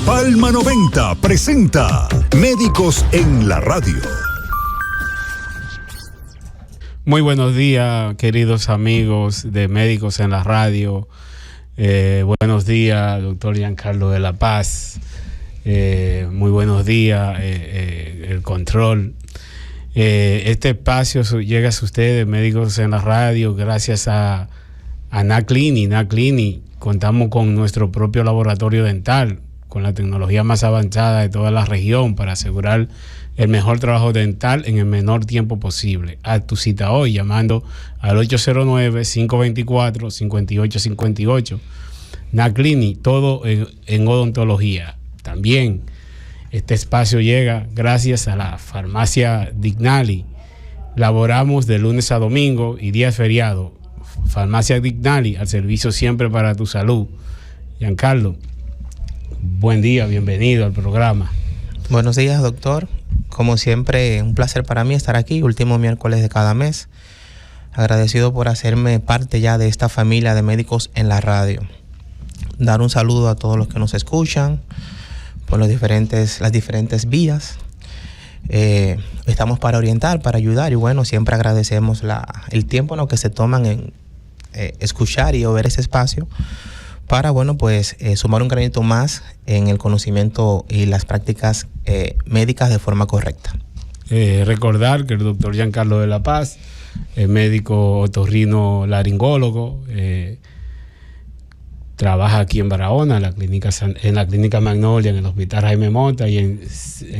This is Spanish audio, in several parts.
Palma 90 presenta Médicos en la Radio. Muy buenos días, queridos amigos de Médicos en la Radio. Buenos días, doctor Giancarlo de la Paz. Muy buenos días, el control. Este espacio llega a ustedes, Médicos en la Radio, gracias a NACLINI. NACLINI, contamos con nuestro propio laboratorio dental, con la tecnología más avanzada de toda la región para asegurar el mejor trabajo dental en el menor tiempo posible. Haz tu cita hoy llamando al 809-524-5858. NACLINI, todo en odontología. También este espacio llega gracias a la farmacia Dignali. Laboramos de lunes a domingo y días feriados. Farmacia Dignali, al servicio siempre para tu salud. Giancarlo, buen día, bienvenido al programa. Buenos días, doctor. Como siempre, un placer para mí estar aquí, último miércoles de cada mes. Agradecido por hacerme parte ya de esta familia de Médicos en la Radio. Dar un saludo a todos los que nos escuchan por las diferentes vías. Estamos para orientar, para ayudar y bueno, siempre agradecemos el tiempo en lo que se toman en escuchar y ver ese espacio para, bueno, pues sumar un granito más en el conocimiento y las prácticas médicas de forma correcta. Recordar que el doctor Giancarlo de la Paz es médico otorrino laringólogo, trabaja aquí en Barahona, en la clínica Magnolia, en el Hospital Jaime Mota y en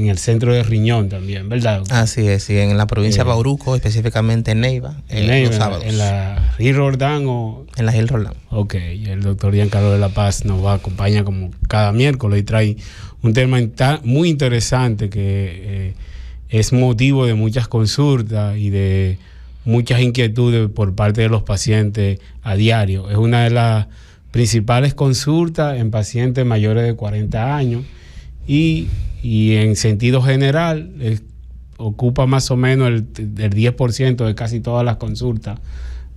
el centro de riñón también, ¿verdad, doctor? Así es, sí, en la provincia de Bauruco, específicamente en Neiva, los sábados. ¿En la Gil Roldán o...? En la Gil Roldán. Ok, el doctor Giancarlo de la Paz nos va a acompañar como cada miércoles y trae un tema muy interesante que es motivo de muchas consultas y de muchas inquietudes por parte de los pacientes a diario. Es una de las principales consultas en pacientes mayores de 40 años y en sentido general ocupa más o menos el 10% de casi todas las consultas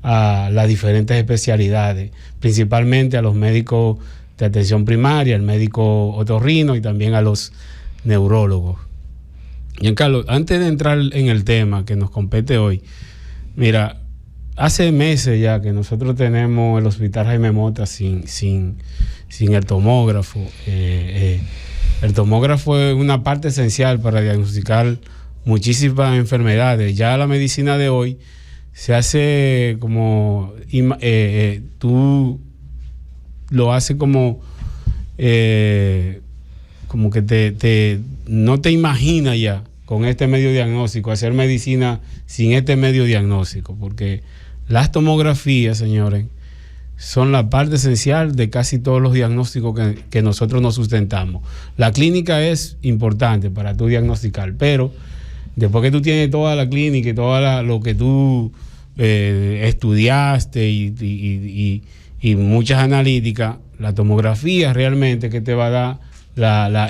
a las diferentes especialidades, principalmente a los médicos de atención primaria, al médico otorrino y también a los neurólogos. Giancarlo, antes de entrar en el tema que nos compete hoy, mira, hace meses ya que nosotros tenemos el Hospital Jaime Mota sin el tomógrafo. El tomógrafo es una parte esencial para diagnosticar muchísimas enfermedades. Ya la medicina de hoy se hace como... tú lo haces como que no te imaginas ya con este medio diagnóstico hacer medicina sin este medio diagnóstico, porque las tomografías, señores, son la parte esencial de casi todos los diagnósticos que nosotros nos sustentamos. La clínica es importante para tú diagnosticar, pero después que tú tienes toda la clínica y todo lo que tú estudiaste y muchas analíticas, la tomografía realmente que te va a dar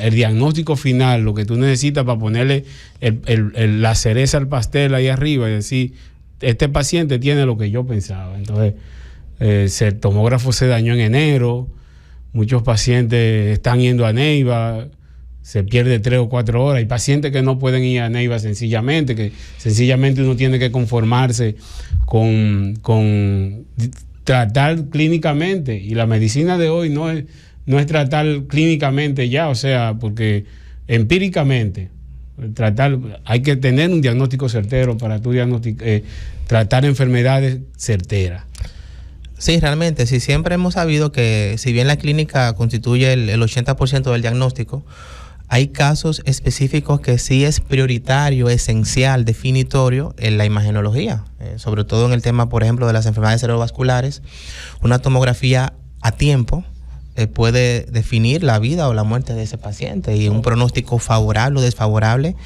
el diagnóstico final, lo que tú necesitas para ponerle la cereza al pastel ahí arriba y decir, este paciente tiene lo que yo pensaba. Entonces, el tomógrafo se dañó en enero, muchos pacientes están yendo a Neiva, se pierde 3 o 4 horas. Hay pacientes que no pueden ir a Neiva que sencillamente uno tiene que conformarse con tratar clínicamente. Y la medicina de hoy no es tratar clínicamente ya, o sea, porque empíricamente hay que tener un diagnóstico certero para tú tratar enfermedades certeras. Sí, realmente, sí, siempre hemos sabido que si bien la clínica constituye el 80% del diagnóstico, hay casos específicos que sí es prioritario, esencial, definitorio en la imagenología, sobre todo en el tema, por ejemplo, de las enfermedades cerebrovasculares. Una tomografía a tiempo puede definir la vida o la muerte de ese paciente y un pronóstico favorable o desfavorable,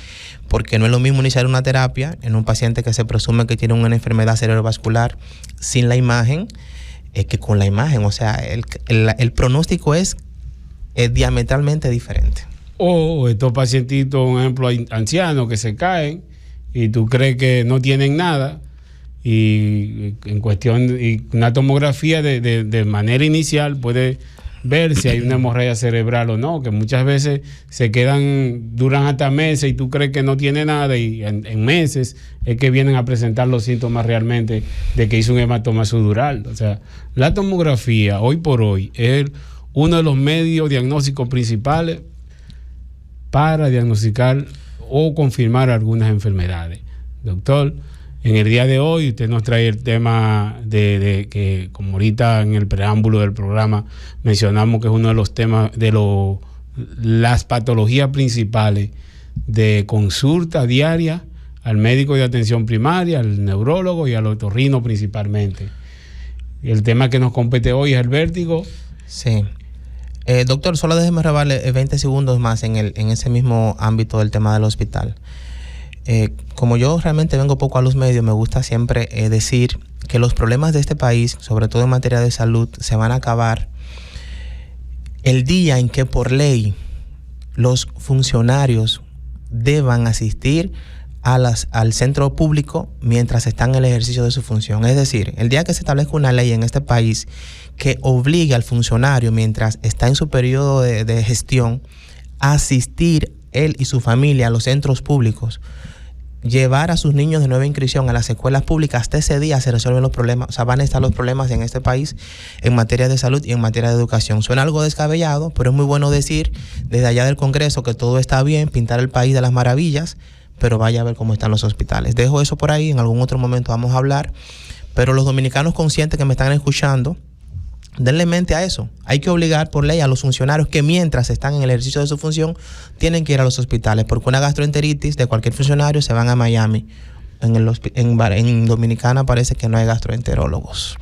porque no es lo mismo iniciar una terapia en un paciente que se presume que tiene una enfermedad cerebrovascular sin la imagen que con la imagen. O sea, el pronóstico es diametralmente diferente. O estos pacientitos, un ejemplo, ancianos que se caen y tú crees que no tienen nada, y en cuestión y una tomografía de manera inicial puede ver si hay una hemorragia cerebral o no, que muchas veces duran hasta meses y tú crees que no tiene nada y en meses es que vienen a presentar los síntomas realmente de que hizo un hematoma subdural. O sea, la tomografía hoy por hoy es uno de los medios diagnósticos principales para diagnosticar o confirmar algunas enfermedades. Doctor, en el día de hoy usted nos trae el tema de que, como ahorita en el preámbulo del programa mencionamos que es uno de los temas de las patologías principales de consulta diaria al médico de atención primaria, al neurólogo y al otorrino principalmente. El tema que nos compete hoy es el vértigo. Sí. Doctor, solo déjeme robarle 20 segundos más en ese mismo ámbito del tema del hospital. Como yo realmente vengo poco a los medios, me gusta siempre decir que los problemas de este país, sobre todo en materia de salud, se van a acabar el día en que por ley los funcionarios deban asistir al centro público mientras están en el ejercicio de su función. Es decir, el día que se establezca una ley en este país que obligue al funcionario mientras está en su periodo de gestión a asistir él y su familia a los centros públicos, llevar a sus niños de nueva inscripción a las escuelas públicas, hasta ese día se resuelven los problemas. O sea, van a estar los problemas en este país en materia de salud y en materia de educación. Suena algo descabellado, pero es muy bueno decir desde allá del Congreso que todo está bien, pintar el país de las maravillas, pero vaya a ver cómo están los hospitales. Dejo eso por ahí, en algún otro momento vamos a hablar, pero los dominicanos conscientes que me están escuchando, denle mente a eso. Hay que obligar por ley a los funcionarios que mientras están en el ejercicio de su función tienen que ir a los hospitales, porque una gastroenteritis de cualquier funcionario se van a Miami. En Dominicana parece que no hay gastroenterólogos.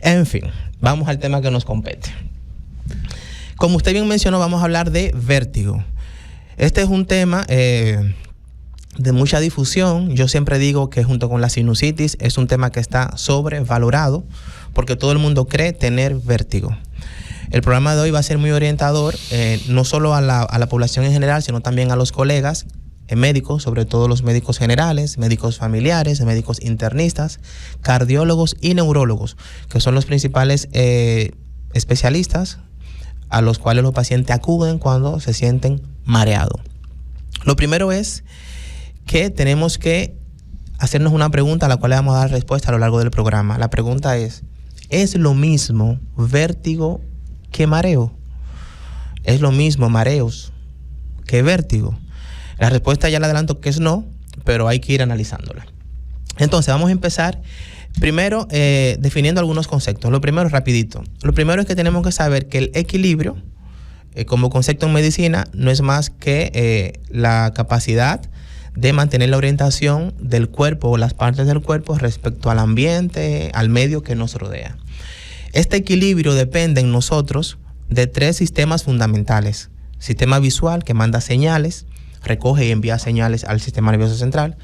En fin, vamos al tema que nos compete. Como usted bien mencionó, vamos a hablar de vértigo. Este es un tema de mucha difusión. Yo siempre digo que junto con la sinusitis es un tema que está sobrevalorado porque todo el mundo cree tener vértigo. El programa de hoy va a ser muy orientador, no solo a la población en general, sino también a los colegas médicos, sobre todo los médicos generales, médicos familiares, médicos internistas, cardiólogos y neurólogos, que son los principales especialistas a los cuales los pacientes acuden cuando se sienten mareados. Lo primero es que tenemos que hacernos una pregunta a la cual le vamos a dar respuesta a lo largo del programa. La pregunta ¿es lo mismo vértigo que mareo? ¿Es lo mismo mareos que vértigo? La respuesta ya le adelanto que es no, pero hay que ir analizándola. Entonces vamos a empezar primero definiendo algunos conceptos. Lo primero, rapidito. Lo primero es que tenemos que saber que el equilibrio, como concepto en medicina, no es más que la capacidad de mantener la orientación del cuerpo o las partes del cuerpo respecto al ambiente, al medio que nos rodea. Este equilibrio depende en nosotros de tres sistemas fundamentales. Sistema visual, que manda señales, recoge y envía señales al sistema nervioso central.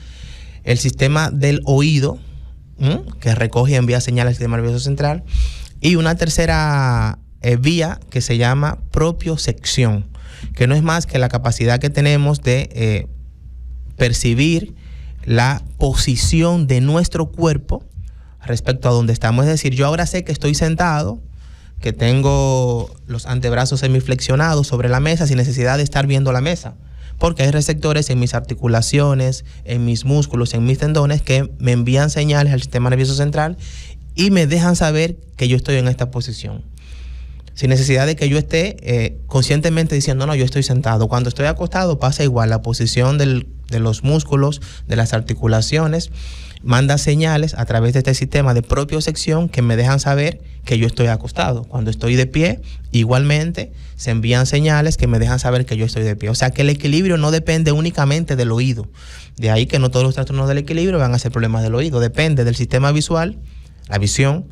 El sistema del oído, que recoge y envía señales al sistema nervioso central. Y una tercera vía que se llama propiocepción, que no es más que la capacidad que tenemos de percibir la posición de nuestro cuerpo respecto a donde estamos. Es decir, yo ahora sé que estoy sentado, que tengo los antebrazos semiflexionados sobre la mesa sin necesidad de estar viendo la mesa, porque hay receptores en mis articulaciones, en mis músculos, en mis tendones que me envían señales al sistema nervioso central y me dejan saber que yo estoy en esta posición, sin necesidad de que yo esté conscientemente diciendo, no, yo estoy sentado. Cuando estoy acostado pasa igual, la posición de los músculos, de las articulaciones, manda señales a través de este sistema de propiocepción que me dejan saber que yo estoy acostado. Cuando estoy de pie, igualmente se envían señales que me dejan saber que yo estoy de pie. O sea que el equilibrio no depende únicamente del oído. De ahí que no todos los trastornos del equilibrio van a ser problemas del oído. Depende del sistema visual, la visión,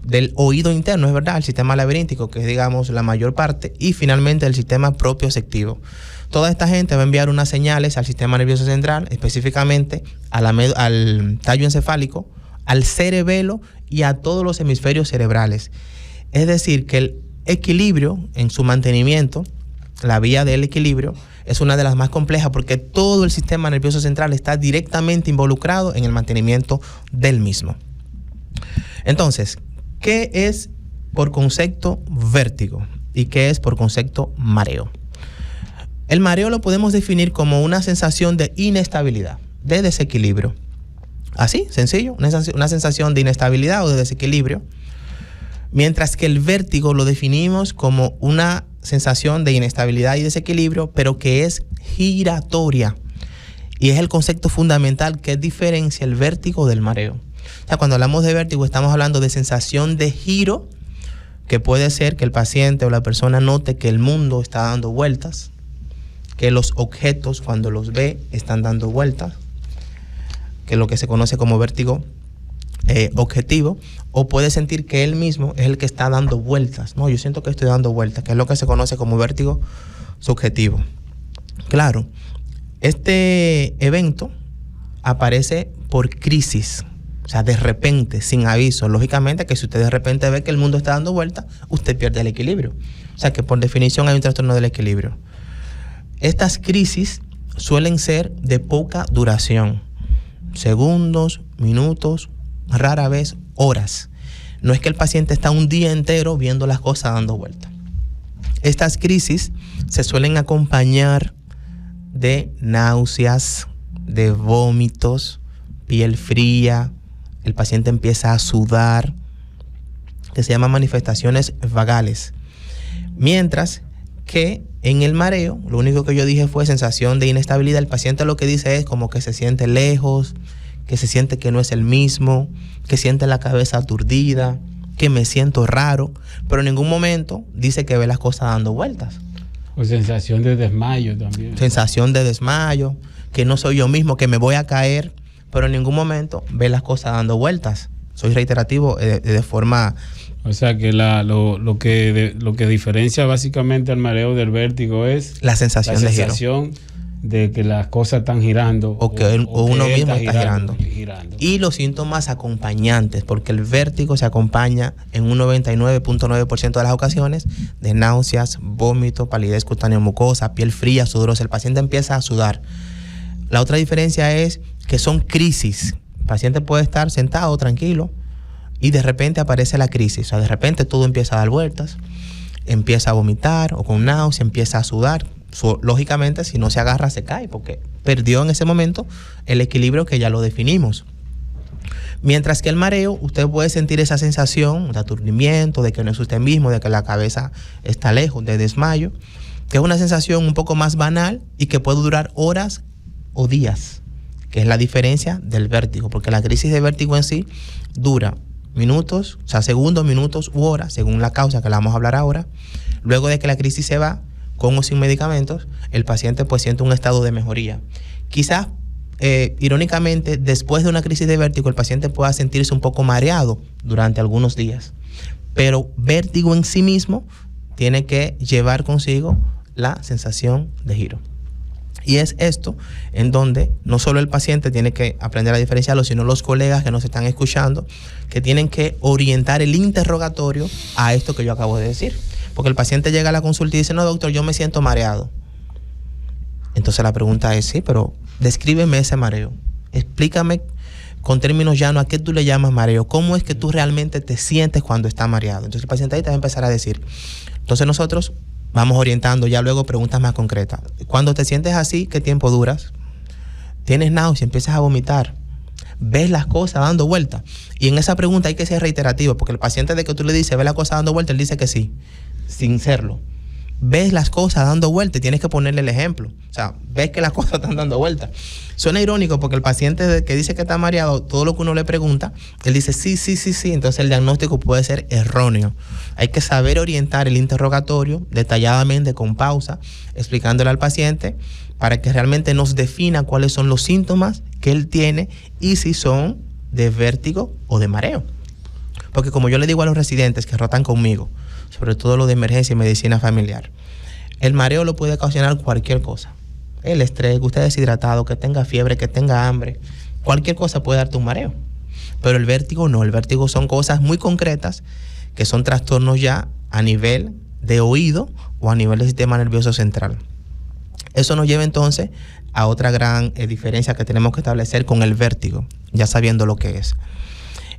del oído interno, es verdad, el sistema laberíntico, que es, digamos, la mayor parte, y finalmente el sistema propioceptivo. Toda esta gente va a enviar unas señales al sistema nervioso central, específicamente al tallo encefálico, al cerebelo y a todos los hemisferios cerebrales. Es decir, que el equilibrio en su mantenimiento, la vía del equilibrio, es una de las más complejas porque todo el sistema nervioso central está directamente involucrado en el mantenimiento del mismo. Entonces, ¿qué es por concepto vértigo? y qué es por concepto mareo. El mareo lo podemos definir como una sensación de inestabilidad, de desequilibrio. Así, sencillo, una sensación de inestabilidad o de desequilibrio. Mientras que el vértigo lo definimos como una sensación de inestabilidad y desequilibrio, pero que es giratoria. Y es el concepto fundamental que diferencia el vértigo del mareo. O sea, cuando hablamos de vértigo estamos hablando de sensación de giro, que puede ser que el paciente o la persona note que el mundo está dando vueltas, que los objetos cuando los ve están dando vueltas, que es lo que se conoce como vértigo objetivo, o puede sentir que él mismo es el que está dando vueltas. No, yo siento que estoy dando vueltas, que es lo que se conoce como vértigo subjetivo. Claro, este evento aparece por crisis, o sea, de repente, sin aviso. Lógicamente que si usted de repente ve que el mundo está dando vueltas, usted pierde el equilibrio. O sea, que por definición hay un trastorno del equilibrio. Estas crisis suelen ser de poca duración, segundos, minutos, rara vez horas. No es que el paciente está un día entero viendo las cosas dando vueltas. Estas crisis se suelen acompañar de náuseas, de vómitos, piel fría, el paciente empieza a sudar, que se llaman manifestaciones vagales. Mientras que en el mareo, lo único que yo dije fue sensación de inestabilidad. El paciente lo que dice es como que se siente lejos, que se siente que no es el mismo, que siente la cabeza aturdida, que me siento raro, pero en ningún momento dice que ve las cosas dando vueltas. O sensación de desmayo también. Sensación de desmayo, que no soy yo mismo, que me voy a caer, pero en ningún momento ve las cosas dando vueltas. Soy reiterativo de forma... O sea que lo que diferencia básicamente al mareo del vértigo es la sensación de giro, de que las cosas están girando o uno mismo está girando. Y los síntomas acompañantes, porque el vértigo se acompaña en un 99.9% de las ocasiones de náuseas, vómito, palidez cutánea mucosa, piel fría, sudorosa. El paciente empieza a sudar. La otra diferencia es que son crisis. El paciente puede estar sentado tranquilo y de repente aparece la crisis. O sea, de repente todo empieza a dar vueltas, empieza a vomitar o con náusea, empieza a sudar. Lógicamente, si no se agarra, se cae, porque perdió en ese momento el equilibrio que ya lo definimos. Mientras que el mareo, usted puede sentir esa sensación de aturdimiento, de que no es usted mismo, de que la cabeza está lejos, de desmayo, que es una sensación un poco más banal y que puede durar horas o días, que es la diferencia del vértigo, porque la crisis de vértigo en sí dura minutos, o sea, segundos, minutos u horas, según la causa que la vamos a hablar ahora. Luego de que la crisis se va, con o sin medicamentos, el paciente pues siente un estado de mejoría. Quizás, irónicamente, después de una crisis de vértigo, el paciente pueda sentirse un poco mareado durante algunos días. Pero vértigo en sí mismo tiene que llevar consigo la sensación de giro. Y es esto en donde no solo el paciente tiene que aprender a diferenciarlo, sino los colegas que nos están escuchando, que tienen que orientar el interrogatorio a esto que yo acabo de decir. Porque el paciente llega a la consulta y dice, no, doctor, yo me siento mareado. Entonces la pregunta es, sí, pero descríbeme ese mareo. Explícame con términos llanos a qué tú le llamas mareo. ¿Cómo es que tú realmente te sientes cuando estás mareado? Entonces el paciente ahí te va a empezar a decir. Entonces nosotros vamos orientando ya luego preguntas más concretas. Cuando te sientes así, ¿qué tiempo duras? ¿Tienes náusea? ¿Empiezas a vomitar? ¿Ves las cosas dando vueltas? Y en esa pregunta hay que ser reiterativo, porque el paciente de que tú le dices, ¿ves las cosas dando vueltas? Él dice que sí, sin serlo. Ves las cosas dando vueltas y tienes que ponerle el ejemplo. O sea, ves que las cosas están dando vueltas. Suena irónico porque el paciente que dice que está mareado, todo lo que uno le pregunta, él dice sí. Entonces el diagnóstico puede ser erróneo. Hay que saber orientar el interrogatorio detalladamente, con pausa, explicándole al paciente para que realmente nos defina cuáles son los síntomas que él tiene y si son de vértigo o de mareo. Porque como yo le digo a los residentes que rotan conmigo, sobre todo lo de emergencia y medicina familiar, el mareo lo puede ocasionar cualquier cosa. El estrés, que usted deshidratado, que tenga fiebre, que tenga hambre, cualquier cosa puede darte un mareo. Pero el vértigo no, el vértigo son cosas muy concretas que son trastornos ya a nivel de oído o a nivel del sistema nervioso central. Eso nos lleva entonces a otra gran diferencia que tenemos que establecer con el vértigo, ya sabiendo lo que es.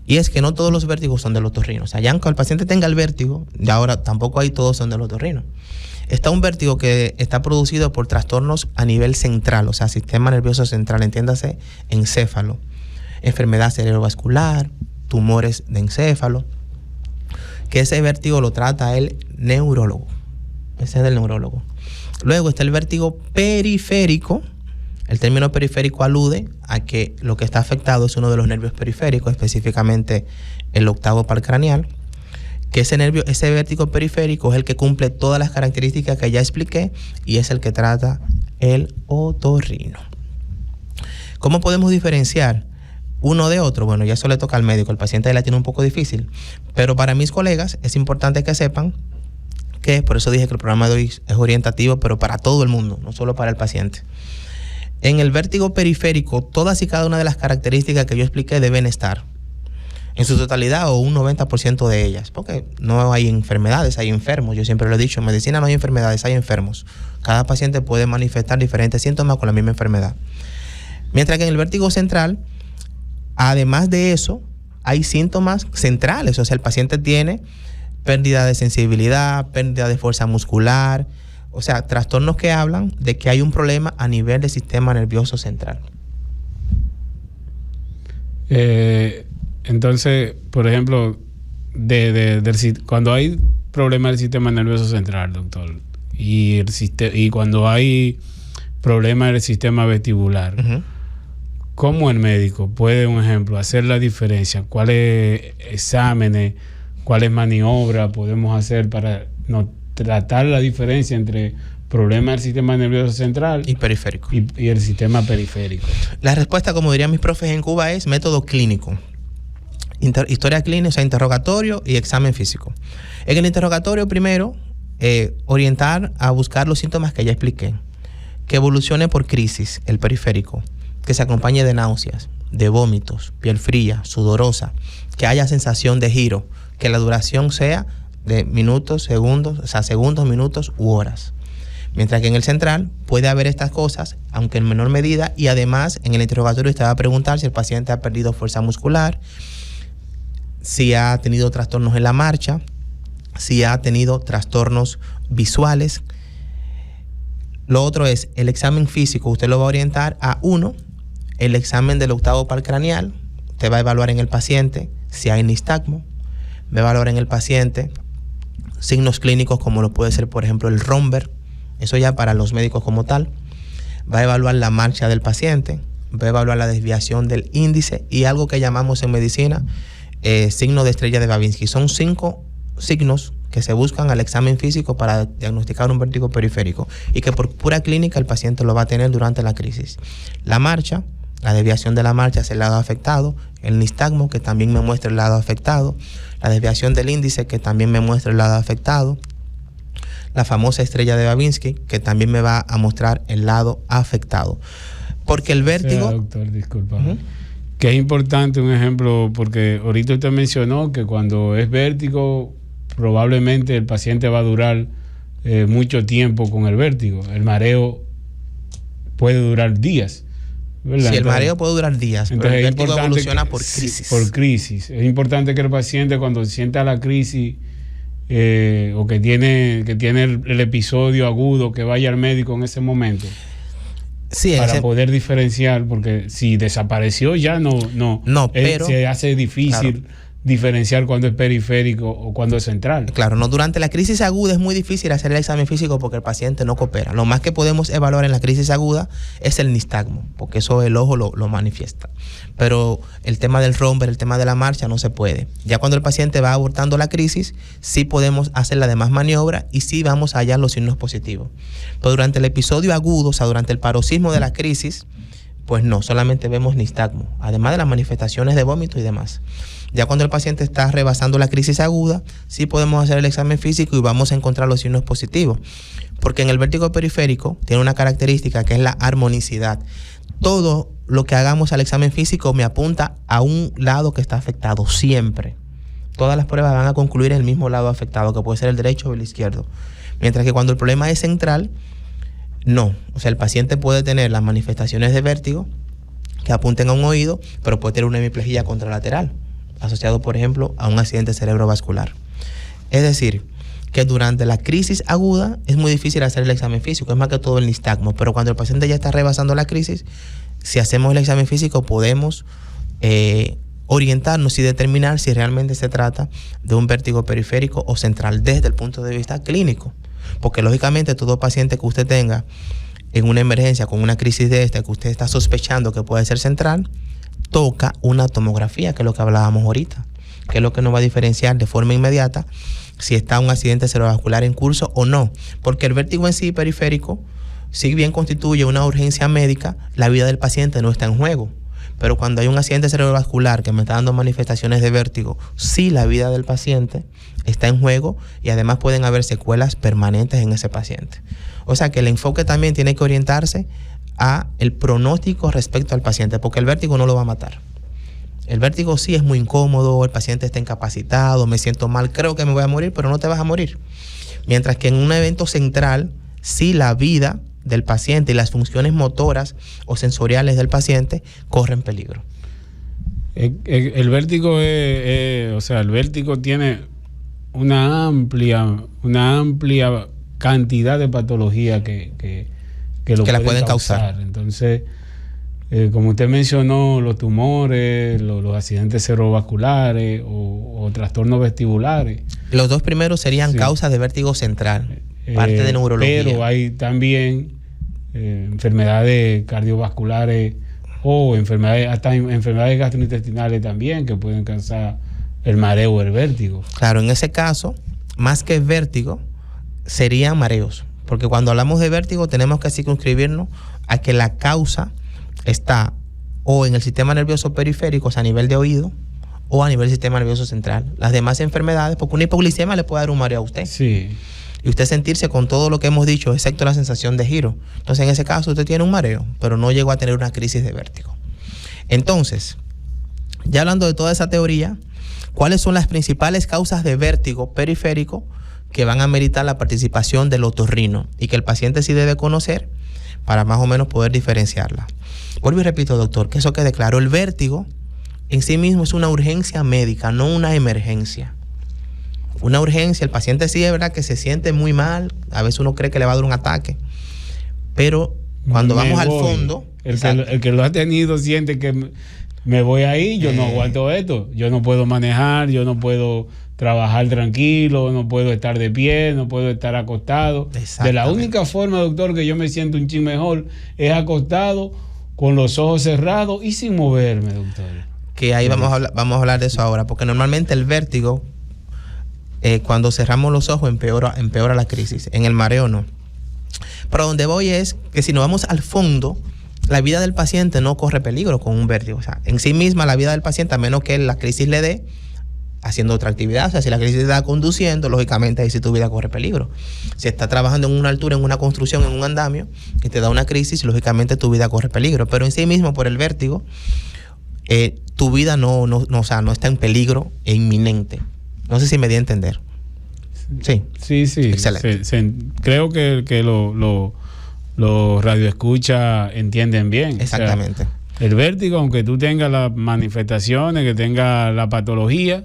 Y es que no todos los vértigos son del otorrino. O sea, ya aunque el paciente tenga el vértigo, ya ahora tampoco hay todos son del otorrino. Está un vértigo que está producido por trastornos a nivel central, o sea, sistema nervioso central, entiéndase, encéfalo, enfermedad cerebrovascular, tumores de encéfalo, que ese vértigo lo trata el neurólogo. Ese es del neurólogo. Luego está el vértigo periférico. El término periférico alude a que lo que está afectado es uno de los nervios periféricos, específicamente el octavo par craneal, que ese vértigo periférico es el que cumple todas las características que ya expliqué y es el que trata el otorrino. ¿Cómo podemos diferenciar uno de otro? Bueno, ya eso le toca al médico, el paciente la tiene un poco difícil, pero para mis colegas es importante que sepan que, por eso dije que el programa de hoy es orientativo, pero para todo el mundo, no solo para el paciente. En el vértigo periférico, todas y cada una de las características que yo expliqué deben estar en su totalidad o un 90% de ellas, porque no hay enfermedades, hay enfermos. Yo siempre lo he dicho, en medicina no hay enfermedades, hay enfermos. Cada paciente puede manifestar diferentes síntomas con la misma enfermedad. Mientras que en el vértigo central, además de eso, hay síntomas centrales, o sea, el paciente tiene pérdida de sensibilidad, pérdida de fuerza muscular, o sea, trastornos que hablan de que hay un problema a nivel del sistema nervioso central. Entonces, por ejemplo, cuando hay problemas del sistema nervioso central, doctor, y cuando hay problemas del sistema vestibular, ¿cómo el médico puede, un ejemplo, hacer la diferencia? ¿Cuáles exámenes, cuáles maniobras podemos hacer para tratar la diferencia entre problemas del sistema nervioso central y periférico y el sistema periférico? La respuesta, como dirían mis profes en Cuba, es método clínico. Historia clínica, o sea, interrogatorio y examen físico. En el interrogatorio, primero, orientar a buscar los síntomas que ya expliqué. Que evolucione por crisis el periférico, que se acompañe de náuseas, de vómitos, piel fría, sudorosa, que haya sensación de giro, que la duración sea de minutos, segundos, o sea, segundos, minutos u horas. Mientras que en el central puede haber estas cosas, aunque en menor medida, y además en el interrogatorio usted va a preguntar si el paciente ha perdido fuerza muscular, si ha tenido trastornos en la marcha, si ha tenido trastornos visuales. Lo otro es el examen físico. Usted lo va a orientar a el examen del octavo par craneal. Usted va a evaluar en el paciente si hay nistagmo. Va a evaluar en el paciente signos clínicos como lo puede ser, por ejemplo, el Romberg. Eso ya para los médicos como tal. Va a evaluar la marcha del paciente. Va a evaluar la desviación del índice y algo que llamamos en medicina signo de estrella de Babinski. Son 5 signos que se buscan al examen físico para diagnosticar un vértigo periférico y que por pura clínica el paciente lo va a tener durante la crisis. La marcha, la desviación de la marcha hacia el lado afectado, el nistagmo, que también me muestra el lado afectado, la desviación del índice, que también me muestra el lado afectado, la famosa estrella de Babinski, que también me va a mostrar el lado afectado. Porque el vértigo... O sea, doctor, disculpa. Que es importante un ejemplo, porque ahorita usted mencionó que cuando es vértigo, probablemente el paciente va a durar mucho tiempo con el vértigo. El mareo puede durar días, ¿verdad? Sí, el mareo puede durar días, pero el vértigo evoluciona por crisis. Por crisis. Es importante que el paciente, cuando sienta la crisis o que tiene el episodio agudo, que vaya al médico en ese momento. Sí, para poder diferenciar, porque si desapareció ya pero se hace difícil, claro, diferenciar cuando es periférico o cuando es central. Claro, no, durante la crisis aguda es muy difícil hacer el examen físico porque el paciente no coopera. Lo más que podemos evaluar en la crisis aguda es el nistagmo, porque eso el ojo lo manifiesta. Pero el tema del Romberg, el tema de la marcha no se puede. Ya cuando el paciente va abortando la crisis, sí podemos hacer la demás maniobra y sí vamos a hallar los signos positivos. Pero durante el episodio agudo, o sea, durante el paroxismo de la crisis, pues no, solamente vemos nistagmo, además de las manifestaciones de vómito y demás. Ya cuando el paciente está rebasando la crisis aguda, sí podemos hacer el examen físico y vamos a encontrar los signos positivos. Porque en el vértigo periférico tiene una característica que es la armonicidad. Todo lo que hagamos al examen físico me apunta a un lado que está afectado siempre. Todas las pruebas van a concluir en el mismo lado afectado, que puede ser el derecho o el izquierdo. Mientras que cuando el problema es central, no. O sea, el paciente puede tener las manifestaciones de vértigo que apunten a un oído, pero puede tener una hemiplegia contralateral. asociado, por ejemplo, a un accidente cerebrovascular. Es decir, que durante la crisis aguda es muy difícil hacer el examen físico, es más que todo el nistagmo, pero cuando el paciente ya está rebasando la crisis, si hacemos el examen físico podemos orientarnos y determinar si realmente se trata de un vértigo periférico o central desde el punto de vista clínico. Porque lógicamente todo paciente que usted tenga en una emergencia con una crisis de esta, que usted está sospechando que puede ser central, toca una tomografía, que es lo que hablábamos ahorita, que es lo que nos va a diferenciar de forma inmediata si está un accidente cerebrovascular en curso o no. Porque el vértigo en sí periférico, si bien constituye una urgencia médica, la vida del paciente no está en juego. Pero cuando hay un accidente cerebrovascular que me está dando manifestaciones de vértigo, sí la vida del paciente está en juego y además pueden haber secuelas permanentes en ese paciente. O sea que el enfoque también tiene que orientarse a el pronóstico respecto al paciente, porque el vértigo no lo va a matar. El vértigo sí es muy incómodo, el paciente está incapacitado, me siento mal, creo que me voy a morir, pero no te vas a morir. Mientras que en un evento central, sí la vida del paciente y las funciones motoras o sensoriales del paciente corren peligro. El vértigo el vértigo tiene una amplia cantidad de patologías que la pueden causar. Entonces, como usted mencionó, los tumores, los accidentes cerebrovasculares o trastornos vestibulares. Los dos primeros serían causas de vértigo central, parte de neurología. Pero hay también enfermedades cardiovasculares o enfermedades gastrointestinales también que pueden causar el mareo o el vértigo. Claro, en ese caso, más que vértigo, serían mareos. Porque cuando hablamos de vértigo tenemos que circunscribirnos a que la causa está o en el sistema nervioso periférico, o sea, a nivel de oído, o a nivel del sistema nervioso central. Las demás enfermedades, porque una hipoglicemia le puede dar un mareo a usted. Sí. Y usted sentirse con todo lo que hemos dicho, excepto la sensación de giro. Entonces, en ese caso, usted tiene un mareo, pero no llegó a tener una crisis de vértigo. Entonces, ya hablando de toda esa teoría, ¿cuáles son las principales causas de vértigo periférico que van a meritar la participación del otorrino y que el paciente sí debe conocer para más o menos poder diferenciarla? Vuelvo y repito, doctor, que eso quede claro. El vértigo en sí mismo es una urgencia médica, no una emergencia. Una urgencia, el paciente sí es verdad que se siente muy mal, a veces uno cree que le va a dar un ataque, pero cuando vamos al fondo... El que lo ha tenido siente que me voy ahí, yo no aguanto esto, yo no puedo manejar, yo no puedo trabajar tranquilo, no puedo estar de pie, no puedo estar acostado. De la única forma, doctor, que yo me siento un chin mejor es acostado, con los ojos cerrados y sin moverme, doctor. Que ahí vamos a hablar de eso ahora, porque normalmente el vértigo, cuando cerramos los ojos empeora la crisis, en el mareo no. Pero donde voy es que si nos vamos al fondo, la vida del paciente no corre peligro con un vértigo. O sea, en sí misma la vida del paciente, a menos que la crisis le dé haciendo otra actividad. O sea, si la crisis está conduciendo, lógicamente ahí sí tu vida corre peligro. Si está trabajando en una altura, en una construcción, en un andamio, y te da una crisis, lógicamente tu vida corre peligro. Pero en sí mismo, por el vértigo, tu vida no está en peligro e inminente. No sé si me di a entender. Sí. Excelente. Creo que los radioescuchas entienden bien. Exactamente. O sea, el vértigo, aunque tú tengas las manifestaciones, que tengas la patología,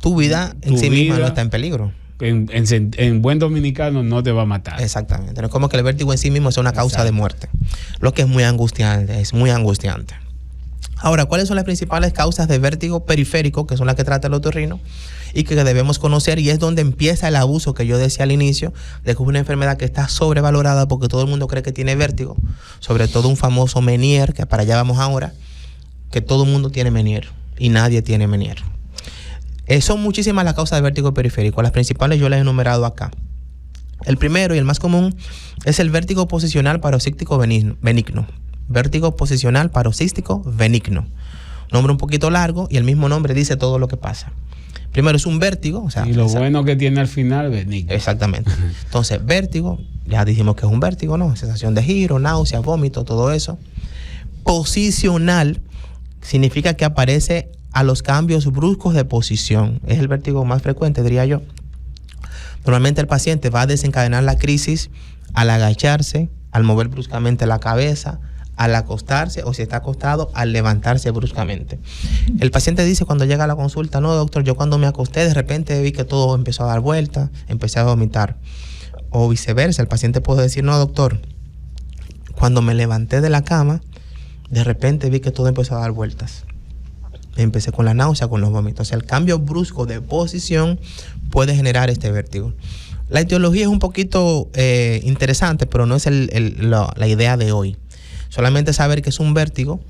tu vida en sí misma no está en peligro. En buen dominicano no te va a matar. Exactamente. No es como que el vértigo en sí mismo es una causa de muerte. Lo que es muy angustiante, Ahora, ¿cuáles son las principales causas de vértigo periférico, que son las que trata el otorrino y que debemos conocer? Y es donde empieza el abuso que yo decía al inicio, de que es una enfermedad que está sobrevalorada porque todo el mundo cree que tiene vértigo, sobre todo un famoso Meniere, que para allá vamos ahora, que todo el mundo tiene Meniere y nadie tiene Meniere. Son muchísimas las causas de vértigo periférico. Las principales yo las he enumerado acá. El primero y el más común es el vértigo posicional paroxístico benigno. Vértigo posicional paroxístico benigno. Nombre un poquito largo y el mismo nombre dice todo lo que pasa. Primero es un vértigo. Y lo bueno que tiene al final, benigno. Exactamente. Entonces, vértigo, ya dijimos que es un vértigo, ¿no? Sensación de giro, náusea, vómito, todo eso. Posicional significa que aparece a los cambios bruscos de posición. Es el vértigo más frecuente, diría yo. Normalmente el paciente va a desencadenar la crisis al agacharse, al mover bruscamente la cabeza, al acostarse o si está acostado al levantarse bruscamente. El paciente dice cuando llega a la consulta, no doctor, yo cuando me acosté de repente vi que todo empezó a dar vueltas, empecé a vomitar. O viceversa, el paciente puede decir, no doctor, cuando me levanté de la cama, de repente vi que todo empezó a dar vueltas. Empecé con la náusea, con los vómitos. O sea, el cambio brusco de posición puede generar este vértigo. La etiología es un poquito interesante, pero no es la idea de hoy. Solamente saber que es un vértigo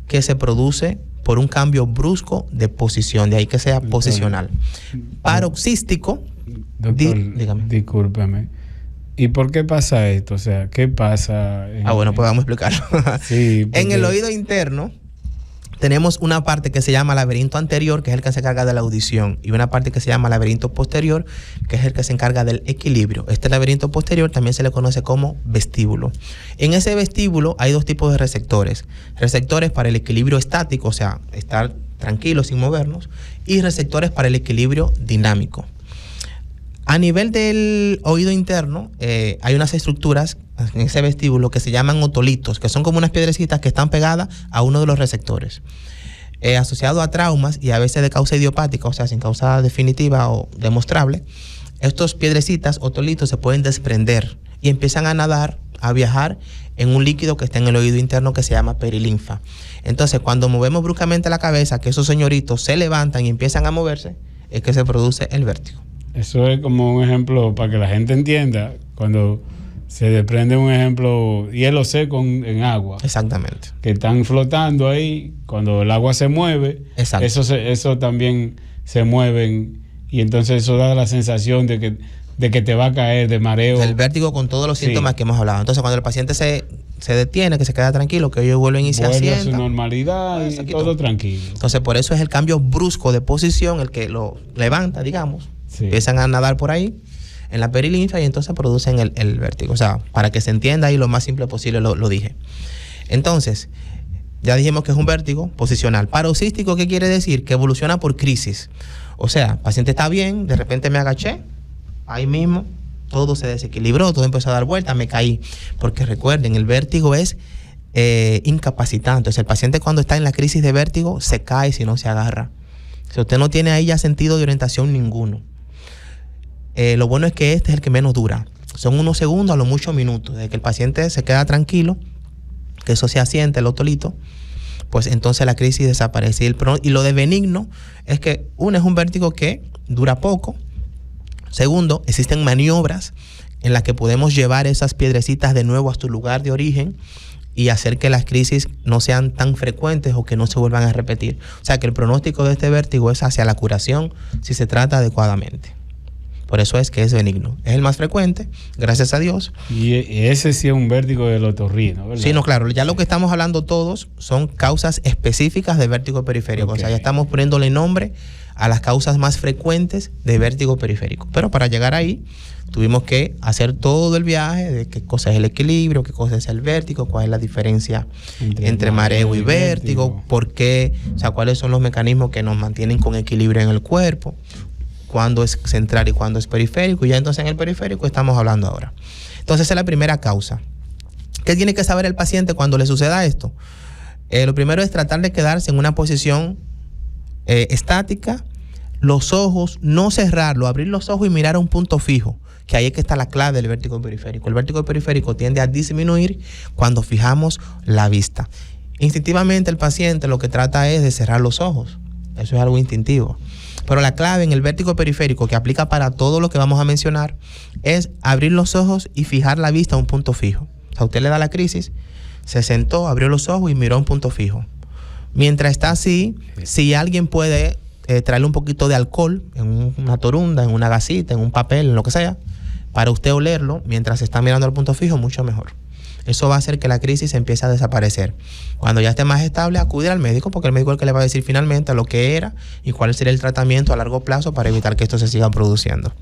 que se produce por un cambio brusco de posición, de ahí que sea posicional. Paroxístico. Doctor, dígame. Discúlpeme. ¿Y por qué pasa esto? O sea, ¿qué pasa? Bueno, pues vamos a explicarlo. Sí, porque... En el oído interno tenemos una parte que se llama laberinto anterior, que es el que se encarga de la audición, y una parte que se llama laberinto posterior, que es el que se encarga del equilibrio. Este laberinto posterior también se le conoce como vestíbulo. En ese vestíbulo hay dos tipos de receptores. Receptores para el equilibrio estático, o sea, estar tranquilos sin movernos, y receptores para el equilibrio dinámico. A nivel del oído interno, hay unas estructuras en ese vestíbulo que se llaman otolitos, que son como unas piedrecitas que están pegadas a uno de los receptores. Asociado a traumas y a veces de causa idiopática, o sea, sin causa definitiva o demostrable, estos piedrecitas, otolitos, se pueden desprender y empiezan a nadar, a viajar en un líquido que está en el oído interno que se llama perilinfa. Entonces, cuando movemos bruscamente la cabeza, que esos señoritos se levantan y empiezan a moverse, es que se produce el vértigo. Eso es como un ejemplo para que la gente entienda, cuando se desprende un ejemplo, hielo seco en agua. Exactamente. Que están flotando ahí, cuando el agua se mueve, eso también se mueven y entonces eso da la sensación de que te va a caer, de mareo. El vértigo con todos los síntomas que hemos hablado. Entonces cuando el paciente se detiene, que se queda tranquilo, que ellos vuelven y se asientan. Vuelve a su normalidad y todo tranquilo. Entonces por eso es el cambio brusco de posición el que lo levanta, digamos. Sí. Empiezan a nadar por ahí en la perilinfa y entonces producen el vértigo. O sea, para que se entienda ahí lo más simple posible lo dije. Entonces, ya dijimos que es un vértigo posicional. Paroxístico, ¿qué quiere decir? Que evoluciona por crisis. O sea, el paciente está bien, de repente me agaché, ahí mismo todo se desequilibró, todo empezó a dar vueltas, me caí. Porque recuerden, el vértigo es incapacitante. O sea, el paciente cuando está en la crisis de vértigo se cae si no se agarra. Si usted no tiene ahí ya sentido de orientación ninguno. Lo bueno es que este es el que menos dura. Son unos segundos a lo mucho minutos. Desde que el paciente se queda tranquilo, que eso se asiente, el otolito, pues entonces la crisis desaparece. Y lo de benigno es que uno es un vértigo que dura poco. Segundo, existen maniobras en las que podemos llevar esas piedrecitas de nuevo a su lugar de origen y hacer que las crisis no sean tan frecuentes o que no se vuelvan a repetir. O sea que el pronóstico de este vértigo es hacia la curación si se trata adecuadamente. Por eso es que es benigno. Es el más frecuente, gracias a Dios. Y ese sí es un vértigo del otorrino, ¿verdad? Sí, no, claro. Ya lo que estamos hablando todos son causas específicas de vértigo periférico. Okay. O sea, ya estamos poniéndole nombre a las causas más frecuentes de vértigo periférico. Pero para llegar ahí, tuvimos que hacer todo el viaje de qué cosa es el equilibrio, qué cosa es el vértigo, cuál es la diferencia entre mareo y vértigo, por qué, o sea, cuáles son los mecanismos que nos mantienen con equilibrio en el cuerpo, cuándo es central y cuándo es periférico, y ya entonces en el periférico estamos hablando ahora. Entonces esa es la primera causa. ¿Qué tiene que saber el paciente cuando le suceda esto? Lo primero es tratar de quedarse en una posición estática, los ojos, no cerrarlo, abrir los ojos y mirar a un punto fijo, que ahí es que está la clave del vértigo periférico. El vértigo periférico tiende a disminuir cuando fijamos la vista. Instintivamente el paciente lo que trata es de cerrar los ojos. Eso es algo instintivo. Pero la clave en el vértigo periférico, que aplica para todo lo que vamos a mencionar, es abrir los ojos y fijar la vista a un punto fijo. O sea, usted le da la crisis, se sentó, abrió los ojos y miró a un punto fijo. Mientras está así, si alguien puede traerle un poquito de alcohol en una torunda, en una gasita, en un papel, en lo que sea, para usted olerlo mientras está mirando al punto fijo, mucho mejor. Eso va a hacer que la crisis empiece a desaparecer. Cuando ya esté más estable, acude al médico, porque el médico es el que le va a decir finalmente lo que era y cuál sería el tratamiento a largo plazo para evitar que esto se siga produciendo.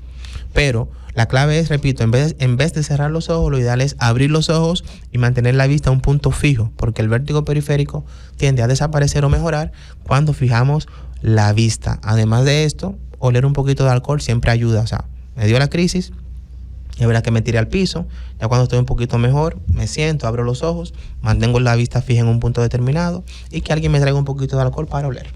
Pero la clave es, repito, en vez de cerrar los ojos, lo ideal es abrir los ojos y mantener la vista a un punto fijo, porque el vértigo periférico tiende a desaparecer o mejorar cuando fijamos la vista. Además de esto, oler un poquito de alcohol siempre ayuda. O sea, me dio la crisis, Es verdad que me tiré al piso. Ya cuando estoy un poquito mejor, me siento, abro los ojos, mantengo la vista fija en un punto determinado y que alguien me traiga un poquito de alcohol para oler.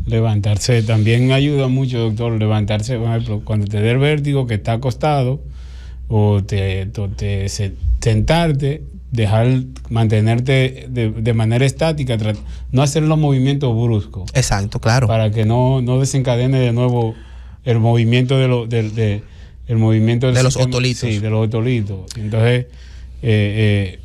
Levantarse también ayuda mucho, doctor. Levantarse, por ejemplo, cuando te dé el vértigo, que está acostado, o sentarte, mantenerte de manera estática, no hacer los movimientos bruscos. Exacto, claro. Para que no desencadene de nuevo el movimiento de los otolitos. Sí, de los otolitos. Entonces,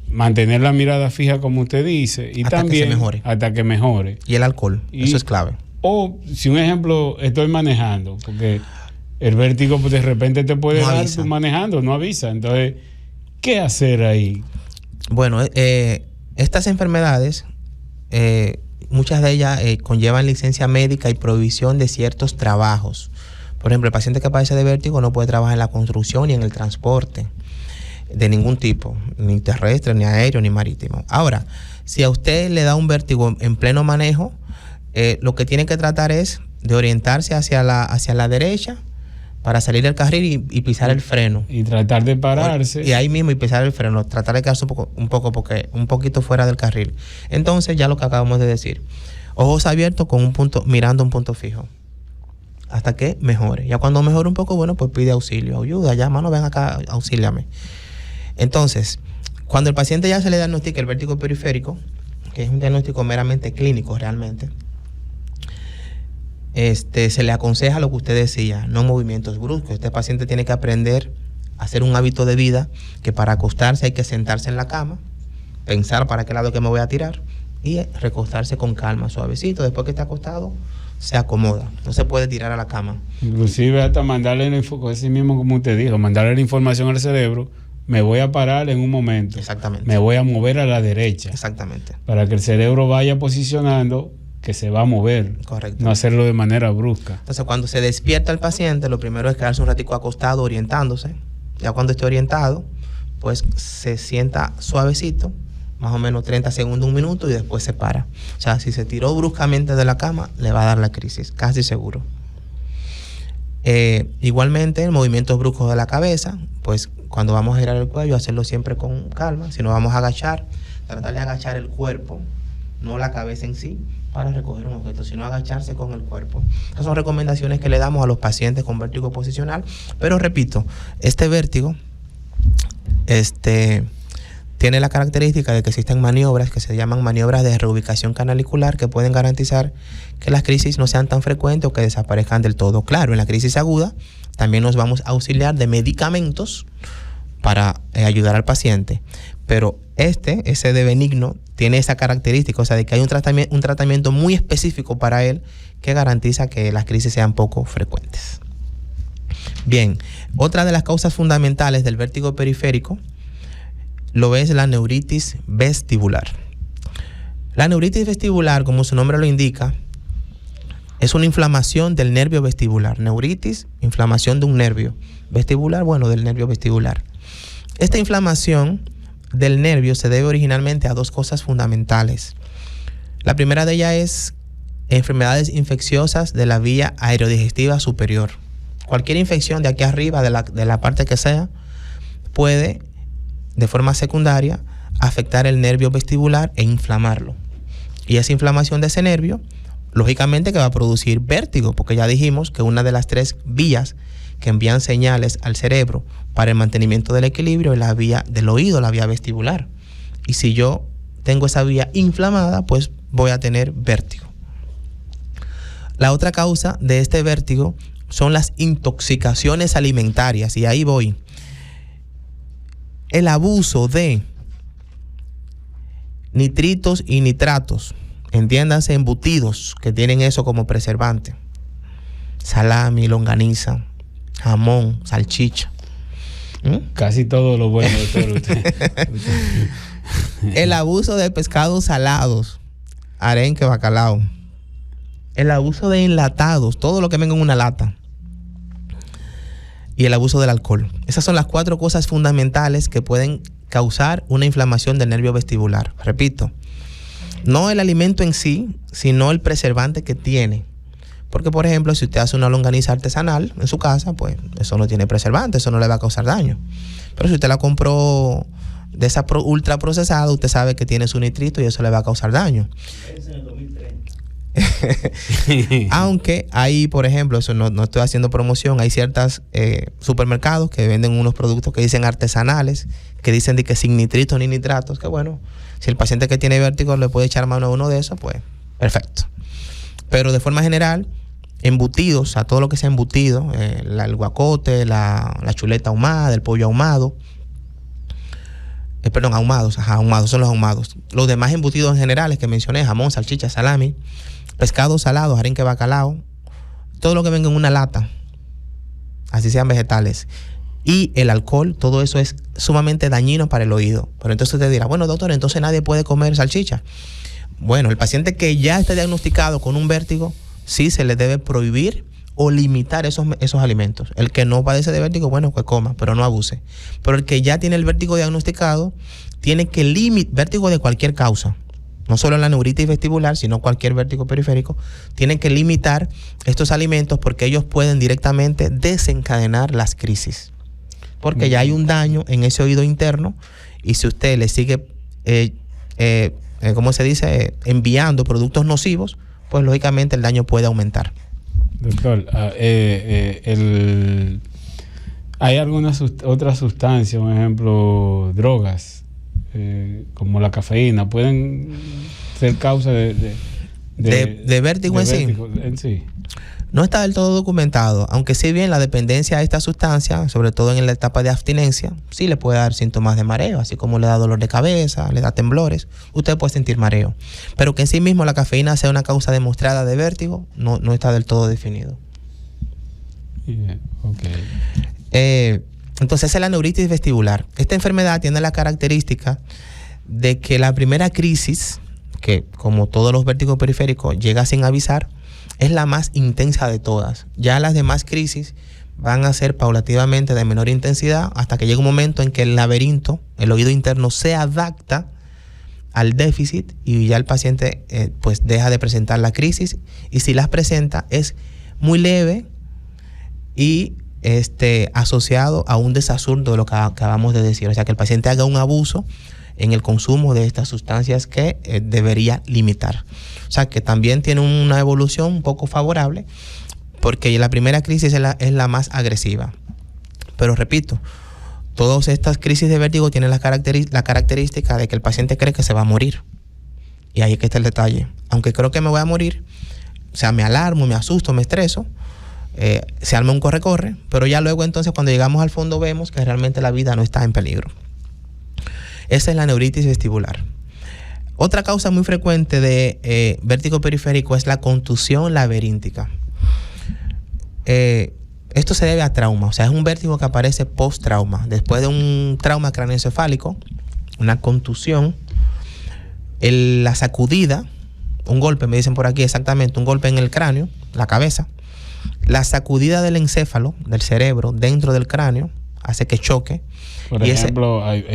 mantener la mirada fija, como usted dice, y hasta también que se mejore. Hasta que mejore. Y el alcohol, eso es clave. O si un ejemplo, estoy manejando, porque el vértigo pues, de repente te puede dar manejando, no avisa. Entonces, ¿qué hacer ahí? Bueno, estas enfermedades, muchas de ellas conllevan licencia médica y prohibición de ciertos trabajos. Por ejemplo, el paciente que padece de vértigo no puede trabajar en la construcción ni en el transporte de ningún tipo, ni terrestre, ni aéreo, ni marítimo. Ahora, si a usted le da un vértigo en pleno manejo, lo que tiene que tratar es de orientarse hacia la derecha para salir del carril y pisar el freno. Y tratar de pararse. Y ahí mismo y pisar el freno, tratar de quedarse un poquito fuera del carril. Entonces, ya lo que acabamos de decir, ojos abiertos con mirando un punto fijo, hasta que mejore. Ya cuando mejore un poco, bueno, pues pide auxilio, ayuda, ya, mano, ven acá, auxíliame. Entonces, cuando el paciente ya se le diagnostica el vértigo periférico, que es un diagnóstico meramente clínico realmente, se le aconseja lo que usted decía, no movimientos bruscos. Este paciente tiene que aprender a hacer un hábito de vida que para acostarse hay que sentarse en la cama, pensar para qué lado que me voy a tirar y recostarse con calma, suavecito. Después que está acostado, se acomoda, no se puede tirar a la cama. Inclusive hasta mandarle así mismo como usted dijo, mandarle la información al cerebro, me voy a parar en un momento. Exactamente. Me voy a mover a la derecha. Exactamente. Para que el cerebro vaya posicionando que se va a mover. Correcto. No hacerlo de manera brusca. Entonces, cuando se despierta el paciente, lo primero es quedarse un ratico acostado orientándose. Ya cuando esté orientado, pues se sienta suavecito, más o menos 30 segundos, un minuto, y después se para. O sea, si se tiró bruscamente de la cama, le va a dar la crisis, casi seguro. Igualmente, movimientos bruscos de la cabeza, pues cuando vamos a girar el cuello, hacerlo siempre con calma. Si nos vamos a agachar, tratar de agachar el cuerpo, no la cabeza en sí, para recoger un objeto, sino agacharse con el cuerpo. Estas son recomendaciones que le damos a los pacientes con vértigo posicional. Pero repito, este vértigo tiene la característica de que existen maniobras que se llaman maniobras de reubicación canalicular que pueden garantizar que las crisis no sean tan frecuentes o que desaparezcan del todo. Claro, en la crisis aguda también nos vamos a auxiliar de medicamentos para ayudar al paciente, pero ese de benigno tiene esa característica, o sea, de que hay un tratamiento muy específico para él que garantiza que las crisis sean poco frecuentes. Bien, otra de las causas fundamentales del vértigo periférico lo es la neuritis vestibular. La neuritis vestibular, como su nombre lo indica, es una inflamación del nervio vestibular. Neuritis, inflamación de un nervio. Vestibular, bueno, del nervio vestibular. Esta inflamación del nervio se debe originalmente a dos cosas fundamentales. La primera de ellas es enfermedades infecciosas de la vía aerodigestiva superior. Cualquier infección de aquí arriba, de la parte que sea, puede de forma secundaria afectar el nervio vestibular e inflamarlo. Y esa inflamación de ese nervio, lógicamente que va a producir vértigo, porque ya dijimos que una de las tres vías que envían señales al cerebro para el mantenimiento del equilibrio es la vía del oído, la vía vestibular. Y si yo tengo esa vía inflamada, pues voy a tener vértigo. La otra causa de este vértigo son las intoxicaciones alimentarias, y ahí voy. El abuso de nitritos y nitratos, entiéndanse embutidos que tienen eso como preservante, salami, longaniza, jamón, salchicha. Casi todo lo bueno, doctor. El abuso de pescados salados, arenque, bacalao. El abuso de enlatados, todo lo que venga en una lata. Y el abuso del alcohol. Esas son las 4 cosas fundamentales que pueden causar una inflamación del nervio vestibular. Repito, no el alimento en sí, sino el preservante que tiene. Porque, por ejemplo, si usted hace una longaniza artesanal en su casa, pues eso no tiene preservante, eso no le va a causar daño. Pero si usted la compró de esa ultra procesada, usted sabe que tiene su nitrito y eso le va a causar daño. Aunque hay, por ejemplo, eso no estoy haciendo promoción, hay ciertos supermercados que venden unos productos que dicen artesanales, que dicen de que sin nitritos ni nitratos, que bueno, si el paciente que tiene vértigo le puede echar mano a uno de esos, pues perfecto. Pero de forma general, embutidos, a todo lo que sea embutido, el guacote, la chuleta ahumada, el pollo ahumado, ahumados son los ahumados. Los demás embutidos en generales que mencioné, jamón, salchicha, salami, pescado salado, arenque, bacalao, todo lo que venga en una lata, así sean vegetales, y el alcohol, todo eso es sumamente dañino para el oído. Pero entonces usted dirá, bueno, doctor, entonces nadie puede comer salchicha. Bueno, el paciente que ya está diagnosticado con un vértigo, sí se le debe prohibir o limitar esos alimentos. El que no padece de vértigo, bueno, que coma, pero no abuse. Pero el que ya tiene el vértigo diagnosticado, tiene que limitar, vértigo de cualquier causa, no solo la neuritis vestibular, sino cualquier vértigo periférico, tiene que limitar estos alimentos porque ellos pueden directamente desencadenar las crisis. Porque ya hay un daño en ese oído interno y si usted le sigue, ¿cómo se dice?, enviando productos nocivos, pues lógicamente el daño puede aumentar. Doctor, hay algunas otras sustancias, por ejemplo, drogas, como la cafeína, pueden ser causa de vértigo en sí. No está del todo documentado, aunque sí bien la dependencia a esta sustancia, sobre todo en la etapa de abstinencia, sí le puede dar síntomas de mareo, así como le da dolor de cabeza, le da temblores, usted puede sentir mareo. Pero que en sí mismo la cafeína sea una causa demostrada de vértigo, no está del todo definido. Entonces esa es la neuritis vestibular. Esta enfermedad tiene la característica de que la primera crisis, que como todos los vértigos periféricos llega sin avisar, es la más intensa de todas. Ya las demás crisis van a ser paulativamente de menor intensidad hasta que llega un momento en que el laberinto, el oído interno, se adapta al déficit y ya el paciente pues deja de presentar la crisis, y si las presenta es muy leve y asociado a un desasurdo de lo que acabamos de decir. O sea, que el paciente haga un abuso en el consumo de estas sustancias que debería limitar. O sea, que también tiene una evolución un poco favorable, porque la primera crisis es la más agresiva. Pero repito, todas estas crisis de vértigo tienen la característica de que el paciente cree que se va a morir. Y ahí es que está el detalle. Aunque creo que me voy a morir, o sea, me alarmo, me asusto, me estreso, se arma un corre-corre, pero ya luego entonces cuando llegamos al fondo vemos que realmente la vida no está en peligro. Esa es la neuritis vestibular. Otra causa muy frecuente de vértigo periférico es la contusión laberíntica. Esto se debe a trauma, o sea, es un vértigo que aparece post-trauma. Después de un trauma craneoencefálico, una contusión, la sacudida, un golpe, me dicen por aquí exactamente, un golpe en el cráneo, la cabeza, la sacudida del encéfalo, del cerebro, dentro del cráneo, hace que choque. Por ejemplo, hay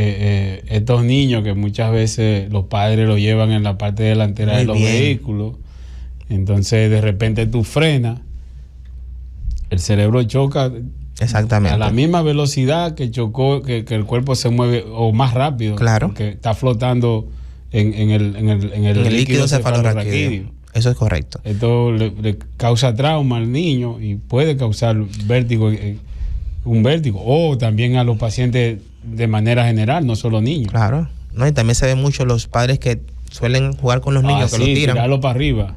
estos niños que muchas veces los padres los llevan en la parte delantera de los vehículos, entonces de repente tú frenas, el cerebro choca exactamente a la misma velocidad que chocó, que el cuerpo se mueve, o más rápido, claro, porque está flotando en el líquido cefalorraquídeo. Eso es correcto. Esto le causa trauma al niño y puede causar vértigo, un vértigo, o también a los pacientes de manera general, no solo niños. Claro, no, y también se ve mucho los padres que suelen jugar con los niños, que los tiran, tirarlo para arriba.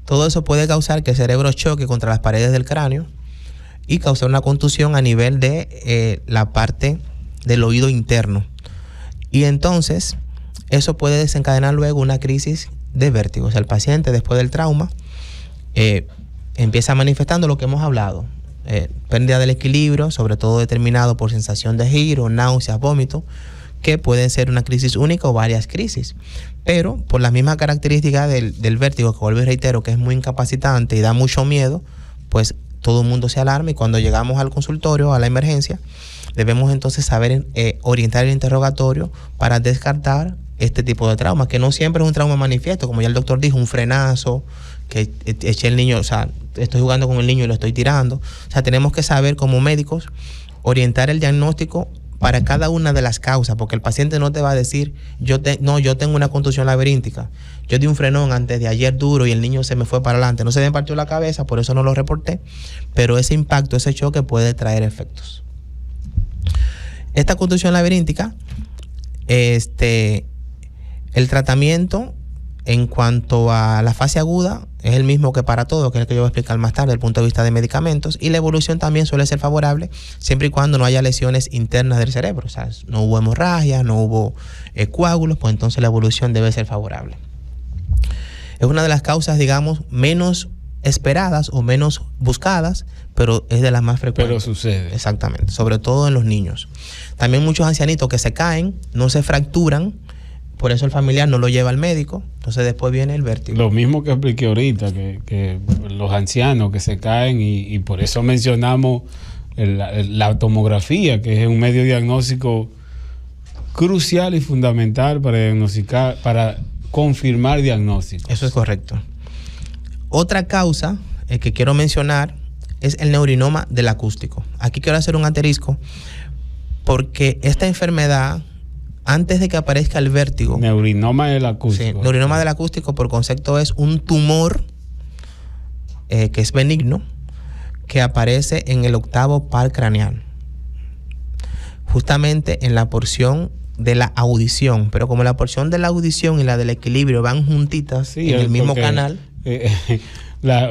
Todo eso puede causar que el cerebro choque contra las paredes del cráneo y causar una contusión a nivel de la parte del oído interno. Y entonces eso puede desencadenar luego una crisis de vértigo. O sea, el paciente después del trauma empieza manifestando lo que hemos hablado. Pérdida del equilibrio, sobre todo determinado por sensación de giro, náuseas, vómito, que pueden ser una crisis única o varias crisis. Pero por la misma característica del vértigo, que vuelvo y reitero que es muy incapacitante y da mucho miedo, pues todo el mundo se alarma, y cuando llegamos al consultorio, a la emergencia, debemos entonces saber orientar el interrogatorio para descartar este tipo de trauma, que no siempre es un trauma manifiesto, como ya el doctor dijo, un frenazo, que eché el niño, o sea, estoy jugando con el niño y lo estoy tirando. O sea, tenemos que saber como médicos orientar el diagnóstico para cada una de las causas, porque el paciente no te va a decir, yo tengo una contusión laberíntica, yo di un frenón antes de ayer duro y el niño se me fue para adelante, no se me partió la cabeza, por eso no lo reporté, pero ese impacto, ese choque puede traer efectos. Esta contusión laberíntica, el tratamiento en cuanto a la fase aguda es el mismo que para todo, que es el que yo voy a explicar más tarde desde el punto de vista de medicamentos, y la evolución también suele ser favorable siempre y cuando no haya lesiones internas del cerebro, o sea, no hubo hemorragia, no hubo coágulos, pues entonces la evolución debe ser favorable. Es una de las causas, digamos, menos esperadas o menos buscadas, pero es de las más frecuentes. Pero sucede. Exactamente, sobre todo en los niños. También muchos ancianitos que se caen, no se fracturan, por eso el familiar no lo lleva al médico, entonces después viene el vértigo. Lo mismo que expliqué ahorita, que los ancianos que se caen y por eso mencionamos la tomografía, que es un medio diagnóstico crucial y fundamental para diagnosticar, para confirmar diagnósticos. Eso es correcto. Otra causa que quiero mencionar es el neurinoma del acústico. Aquí quiero hacer un asterisco porque esta enfermedad, antes de que aparezca el vértigo... Neurinoma del acústico. Sí, neurinoma del acústico por concepto es un tumor que es benigno, que aparece en el octavo par craneal, justamente en la porción de la audición, pero como la porción de la audición y la del equilibrio van juntitas, sí, en el mismo canal.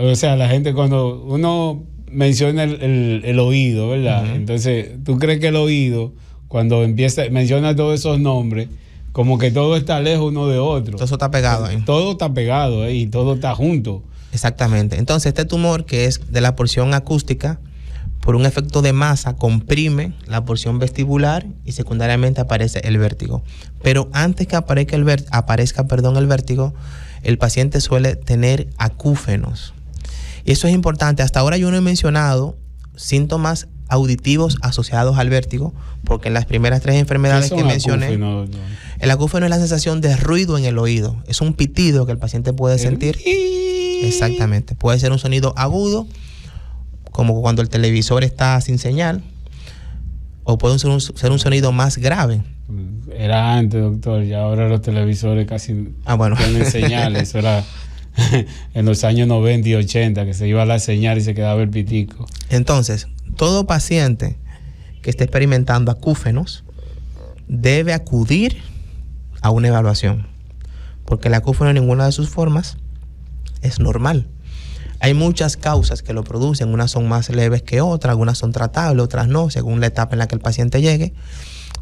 O sea, la gente cuando uno menciona el oído, ¿verdad? Uh-huh. Entonces, tú crees que el oído, cuando menciona todos esos nombres, como que todo está lejos uno de otro. Todo eso está pegado ahí. Todo está pegado y todo está junto. Exactamente. Entonces, este tumor, que es de la porción acústica, por un efecto de masa, comprime la porción vestibular y secundariamente aparece el vértigo. Pero antes que aparezca el vértigo, el paciente suele tener acúfenos. Y eso es importante. Hasta ahora yo no he mencionado síntomas auditivos asociados al vértigo, porque en las primeras 3 enfermedades que mencioné, el acúfeno es la sensación de ruido en el oído. Es un pitido que el paciente puede sentir. Exactamente. Puede ser un sonido agudo, como cuando el televisor está sin señal, o puede ser un sonido más grave. Era antes, doctor, y ahora los televisores casi tienen señales. Eso era en los años 90 y 80, que se iba la señal y se quedaba el pitico. Entonces, todo paciente que esté experimentando acúfenos debe acudir a una evaluación, porque el acúfeno en ninguna de sus formas es normal. Hay muchas causas que lo producen, unas son más leves que otras, algunas son tratables, otras no, según la etapa en la que el paciente llegue.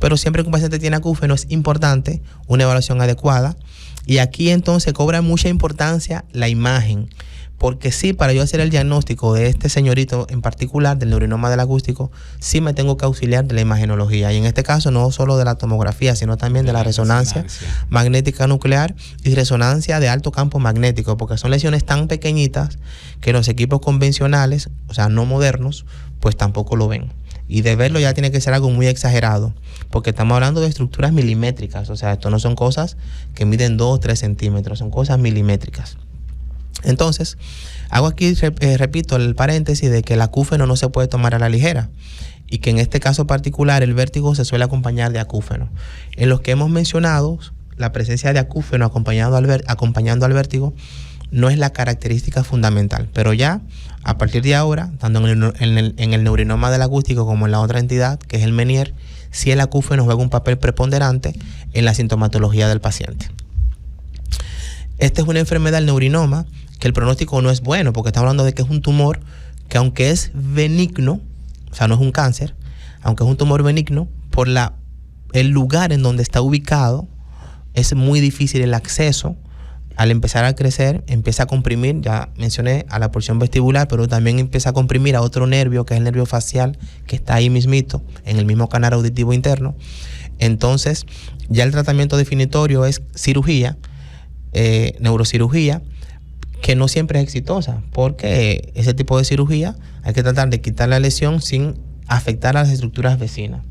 Pero siempre que un paciente tiene acúfeno es importante una evaluación adecuada. Y aquí entonces cobra mucha importancia la imagen, porque sí, para yo hacer el diagnóstico de este señorito en particular, del neurinoma del acústico, sí me tengo que auxiliar de la imagenología. Y en este caso no solo de la tomografía, sino también de la resonancia magnética nuclear y resonancia de alto campo magnético, porque son lesiones tan pequeñitas que los equipos convencionales, o sea, no modernos, pues tampoco lo ven. Y de verlo ya tiene que ser algo muy exagerado, porque estamos hablando de estructuras milimétricas, o sea, esto no son cosas que miden 2 o 3 centímetros, son cosas milimétricas. Entonces, hago aquí, repito, el paréntesis de que el acúfeno no se puede tomar a la ligera y que en este caso particular el vértigo se suele acompañar de acúfeno. En los que hemos mencionado, la presencia de acúfeno acompañando al vértigo no es la característica fundamental, pero ya a partir de ahora, tanto en el neurinoma del acústico como en la otra entidad, que es el Meniere, sí el acúfeno juega un papel preponderante en la sintomatología del paciente. Esta es una enfermedad, el neurinoma, que el pronóstico no es bueno, porque estamos hablando de que es un tumor que, aunque es benigno, o sea, no es un cáncer, aunque es un tumor benigno, por el lugar en donde está ubicado, es muy difícil el acceso. Al empezar a crecer, empieza a comprimir, ya mencioné, a la porción vestibular, pero también empieza a comprimir a otro nervio, que es el nervio facial, que está ahí mismito, en el mismo canal auditivo interno. Entonces, ya el tratamiento definitorio es cirugía, neurocirugía, que no siempre es exitosa, porque ese tipo de cirugía hay que tratar de quitar la lesión sin afectar a las estructuras vecinas.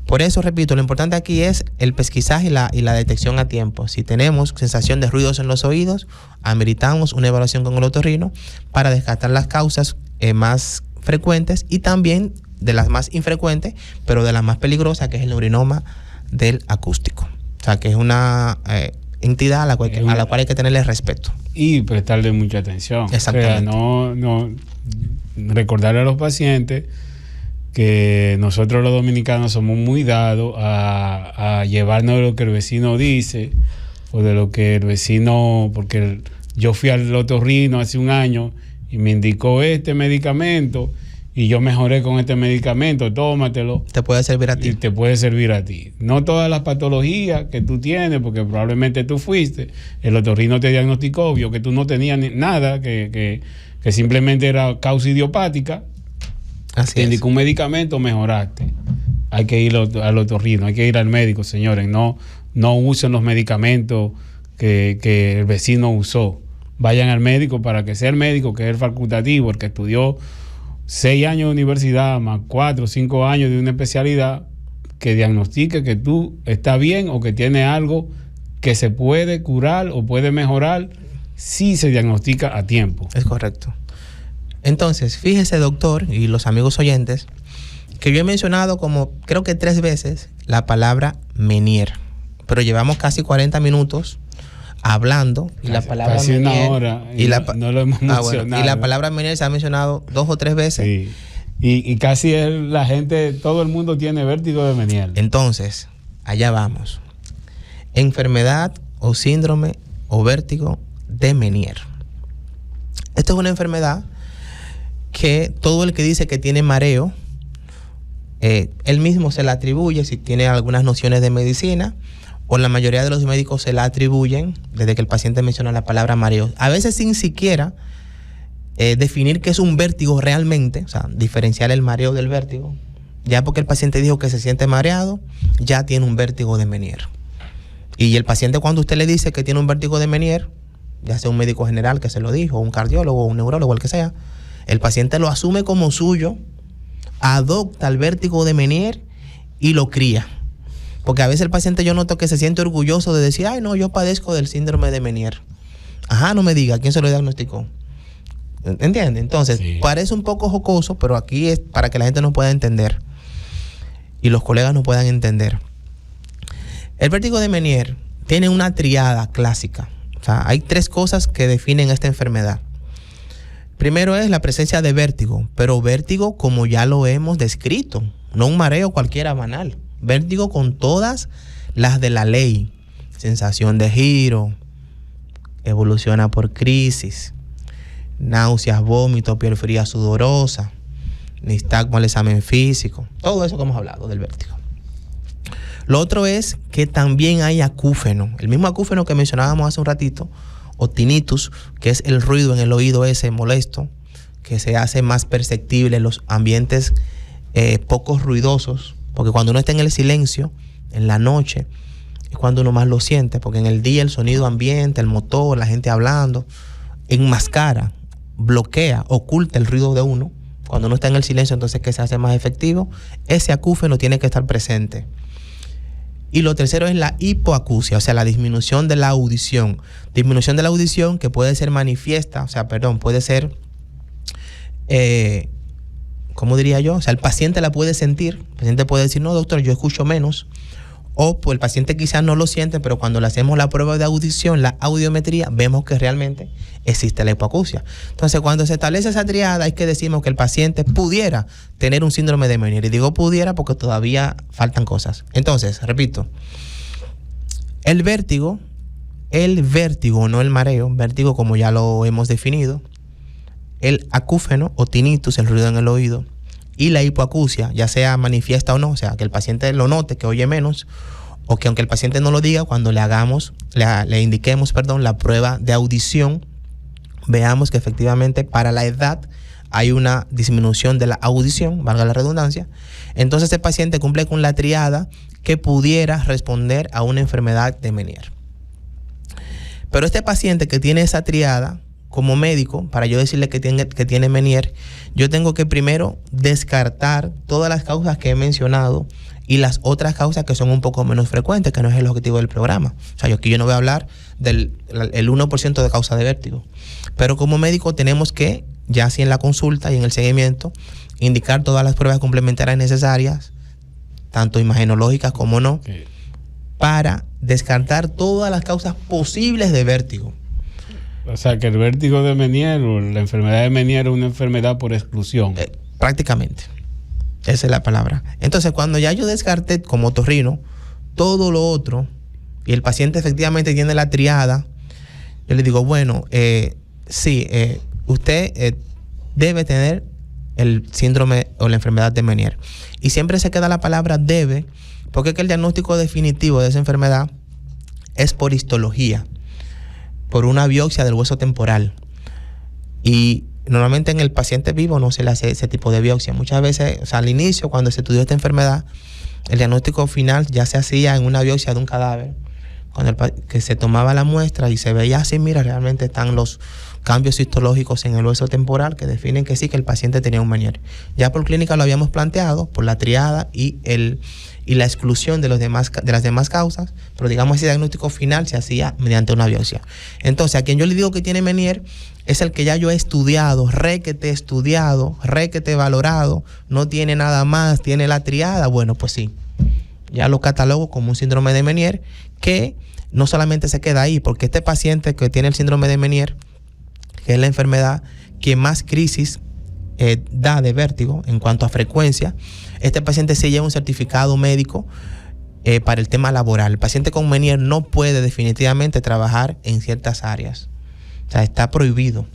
Por eso, repito, lo importante aquí es el pesquisaje y la detección a tiempo. Si tenemos sensación de ruidos en los oídos, ameritamos una evaluación con el otorrino para descartar las causas más frecuentes y también de las más infrecuentes, pero de las más peligrosas, que es el neurinoma del acústico. O sea, que es una entidad a la cual hay que tenerle respeto. Y prestarle mucha atención. Exactamente. O sea, no recordarle a los pacientes que nosotros los dominicanos somos muy dados a llevarnos de lo que el vecino dice o de lo que el vecino, porque yo fui al otorrino hace un año y me indicó este medicamento y yo mejoré con este medicamento, tómatelo. Te puede servir a ti. Y te puede servir a ti. No todas las patologías que tú tienes, porque probablemente tú fuiste, el otorrino te diagnosticó, vio que tú no tenías nada, que simplemente era causa idiopática. Así te es. indicó un medicamento, mejoraste. Hay que ir al otorrino, hay que ir al médico, señores. No usen los medicamentos que el vecino usó. Vayan al médico para que sea el médico, que es el facultativo, el que estudió 6 años de universidad, más 4 o 5 años de una especialidad, que diagnostique que tú estás bien o que tienes algo que se puede curar o puede mejorar si se diagnostica a tiempo. Es correcto. Entonces, fíjese, doctor, y los amigos oyentes, que yo he mencionado como creo que 3 veces la palabra Menier, pero llevamos casi 40 minutos hablando y la palabra casi Menier, una hora y no lo hemos mencionado. Bueno, y la palabra Menier se ha mencionado 2 o 3 veces. Sí. Y casi la gente, todo el mundo tiene vértigo de Menier. Entonces, allá vamos. Enfermedad o síndrome o vértigo de Menier. Esta es una enfermedad que todo el que dice que tiene mareo, él mismo se la atribuye si tiene algunas nociones de medicina, o la mayoría de los médicos se la atribuyen desde que el paciente menciona la palabra mareo. A veces sin siquiera definir qué es un vértigo realmente, o sea, diferenciar el mareo del vértigo. Ya porque el paciente dijo que se siente mareado, ya tiene un vértigo de Menier. Y el paciente, cuando usted le dice que tiene un vértigo de Menier, ya sea un médico general que se lo dijo, un cardiólogo, un neurólogo, el que sea, el paciente lo asume como suyo, adopta el vértigo de Menier y lo cría. Porque a veces el paciente, yo noto que se siente orgulloso de decir, ay no, yo padezco del síndrome de Menier. Ajá, no me diga, ¿quién se lo diagnosticó? ¿Entiende? Entonces, sí, parece un poco jocoso, pero aquí es para que la gente nos pueda entender y los colegas nos puedan entender. El vértigo de Menier tiene una triada clásica. O sea, hay 3 cosas que definen esta enfermedad. Primero es la presencia de vértigo, pero vértigo como ya lo hemos descrito, no un mareo cualquiera banal. Vértigo con todas las de la ley. Sensación de giro, evoluciona por crisis, náuseas, vómitos, piel fría sudorosa, nistagmo al examen físico, todo eso que hemos hablado del vértigo. Lo otro es que también hay acúfeno, el mismo acúfeno que mencionábamos hace un ratito, o tinnitus, que es el ruido en el oído ese molesto, que se hace más perceptible en los ambientes poco ruidosos, porque cuando uno está en el silencio, en la noche, es cuando uno más lo siente, porque en el día el sonido ambiente, el motor, la gente hablando, enmascara, bloquea, oculta el ruido de uno. Cuando uno está en el silencio, entonces que se hace más efectivo, ese acúfeno tiene que estar presente. Y lo tercero es la hipoacusia, o sea, la disminución de la audición. Disminución de la audición que puede ser manifiesta, puede ser, ¿cómo diría yo? O sea, el paciente la puede sentir. El paciente puede decir, no, doctor, yo escucho menos. O pues el paciente quizás no lo siente, pero cuando le hacemos la prueba de audición, la audiometría, vemos que realmente existe la hipoacusia. Entonces, cuando se establece esa triada, hay que decimos que el paciente pudiera tener un síndrome de Menier. Y digo pudiera porque todavía faltan cosas. Entonces, repito, el vértigo, no el mareo, vértigo como ya lo hemos definido, el acúfeno o tinnitus, el ruido en el oído, y la hipoacusia, ya sea manifiesta o no, o sea, que el paciente lo note, que oye menos, o que aunque el paciente no lo diga, cuando le indiquemos la prueba de audición, veamos que efectivamente para la edad hay una disminución de la audición, valga la redundancia. Entonces este paciente cumple con la triada que pudiera responder a una enfermedad de Menier. Pero este paciente que tiene esa triada, como médico, para yo decirle que tiene Menier, yo tengo que primero descartar todas las causas que he mencionado y las otras causas que son un poco menos frecuentes, que no es el objetivo del programa. O sea, aquí yo no voy a hablar del 1% de causa de vértigo. Pero como médico tenemos que ya así en la consulta y en el seguimiento, indicar todas las pruebas complementarias necesarias, tanto imagenológicas como no, para descartar todas las causas posibles de vértigo. O sea, que el vértigo de Meniere o la enfermedad de Meniere es una enfermedad por exclusión. Prácticamente. Esa es la palabra. Entonces, cuando ya yo descarté como otorrino todo lo otro y el paciente efectivamente tiene la triada, yo le digo, bueno, sí, usted debe tener el síndrome o la enfermedad de Meniere. Y siempre se queda la palabra debe, porque es que el diagnóstico definitivo de esa enfermedad es por histología, por una biopsia del hueso temporal. Y normalmente en el paciente vivo no se le hace ese tipo de biopsia. Muchas veces, o sea, al inicio, cuando se estudió esta enfermedad, el diagnóstico final ya se hacía en una biopsia de un cadáver, cuando que se tomaba la muestra y se veía así, mira, realmente están los cambios histológicos en el hueso temporal que definen que sí, que el paciente tenía un Meniere. Ya por clínica lo habíamos planteado por la triada y la exclusión de las demás causas, pero digamos ese diagnóstico final se hacía mediante una biopsia. Entonces, a quien yo le digo que tiene Meniere es el que ya yo he estudiado, requete valorado, no tiene nada más, tiene la triada. Bueno, pues sí, ya lo catalogo como un síndrome de Meniere, que no solamente se queda ahí, porque este paciente que tiene el síndrome de Meniere, que es la enfermedad que más crisis da de vértigo en cuanto a frecuencia, este paciente se lleva un certificado médico para el tema laboral. El paciente con Meniere no puede definitivamente trabajar en ciertas áreas. O sea, está prohibido.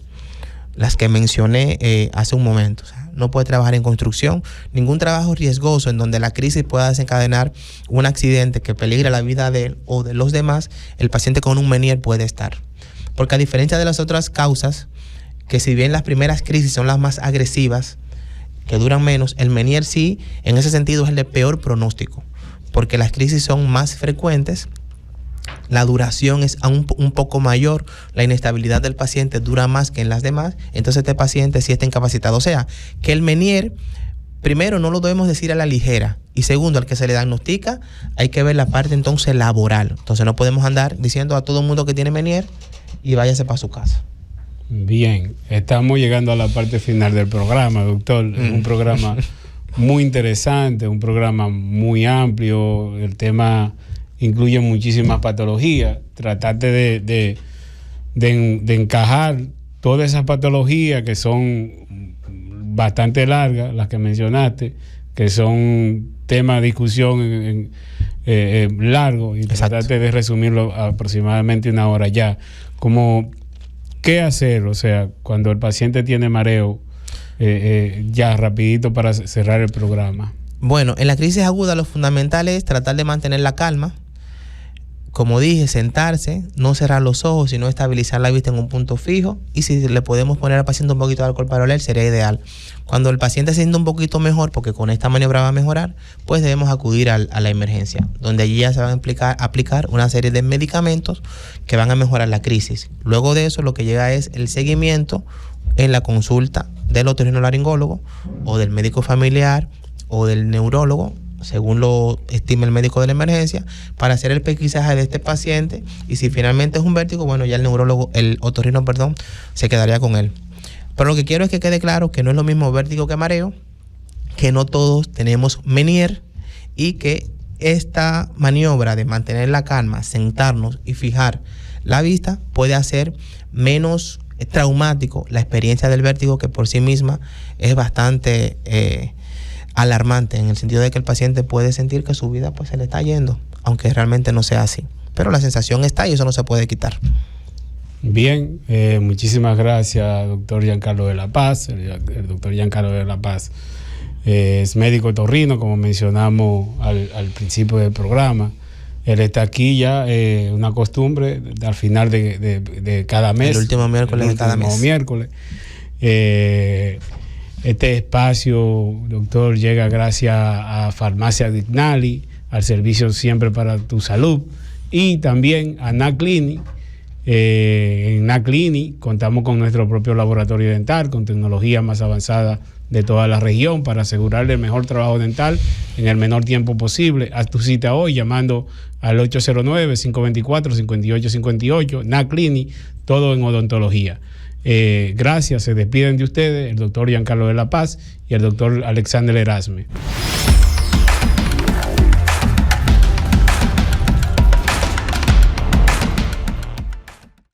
Las que mencioné hace un momento. O sea, no puede trabajar en construcción, ningún trabajo riesgoso en donde la crisis pueda desencadenar un accidente que peligre la vida de él o de los demás. El paciente con un Meniere puede estar. Porque a diferencia de las otras causas, que si bien las primeras crisis son las más agresivas, que duran menos, el Meniere sí, en ese sentido es el de peor pronóstico, porque las crisis son más frecuentes, la duración es aún un poco mayor, la inestabilidad del paciente dura más que en las demás, entonces este paciente sí está incapacitado. O sea, que el Meniere, primero, no lo debemos decir a la ligera, y segundo, al que se le diagnostica, hay que ver la parte entonces laboral. Entonces no podemos andar diciendo a todo el mundo que tiene Meniere y váyase para su casa. Bien, estamos llegando a la parte final del programa, doctor. Es un programa muy interesante, un programa muy amplio. El tema incluye muchísimas patologías. Trataste de encajar todas esas patologías que son bastante largas, las que mencionaste, que son temas de discusión largo, y trataste de resumirlo aproximadamente una hora ya. Como, ¿qué hacer? O sea, cuando el paciente tiene mareo, ya rapidito para cerrar el programa. Bueno, en la crisis aguda lo fundamental es tratar de mantener la calma. Como dije, sentarse, no cerrar los ojos, sino estabilizar la vista en un punto fijo. Y si le podemos poner al paciente un poquito de alcohol para oler, sería ideal. Cuando el paciente se sienta un poquito mejor, porque con esta maniobra va a mejorar, pues debemos acudir a la emergencia, donde allí ya se van a aplicar una serie de medicamentos que van a mejorar la crisis. Luego de eso, lo que llega es el seguimiento en la consulta del otorrinolaringólogo o del médico familiar o del neurólogo, según lo estime el médico de la emergencia, para hacer el pesquisaje de este paciente, y si finalmente es un vértigo, bueno, ya el otorrino, se quedaría con él. Pero lo que quiero es que quede claro que no es lo mismo vértigo que mareo, que no todos tenemos Meniere, y que esta maniobra de mantener la calma, sentarnos y fijar la vista puede hacer menos traumático la experiencia del vértigo, que por sí misma es bastante alarmante, en el sentido de que el paciente puede sentir que su vida pues se le está yendo, aunque realmente no sea así. Pero la sensación está y eso no se puede quitar. Bien, muchísimas gracias, doctor Giancarlo de la Paz. El doctor Giancarlo de la Paz es médico otorrino, como mencionamos al principio del programa. Él está aquí ya, una costumbre, al final de cada mes. El último miércoles de cada mes. Este espacio, doctor, llega gracias a Farmacia Dignali, al servicio siempre para tu salud, y también a NAClinic. En NAClinic contamos con nuestro propio laboratorio dental, con tecnología más avanzada de toda la región, para asegurarle el mejor trabajo dental en el menor tiempo posible. Haz tu cita hoy llamando al 809-524-5858, NAClinic, todo en odontología. Gracias, se despiden de ustedes el doctor Giancarlo de la Paz y el doctor Alexander Erasme.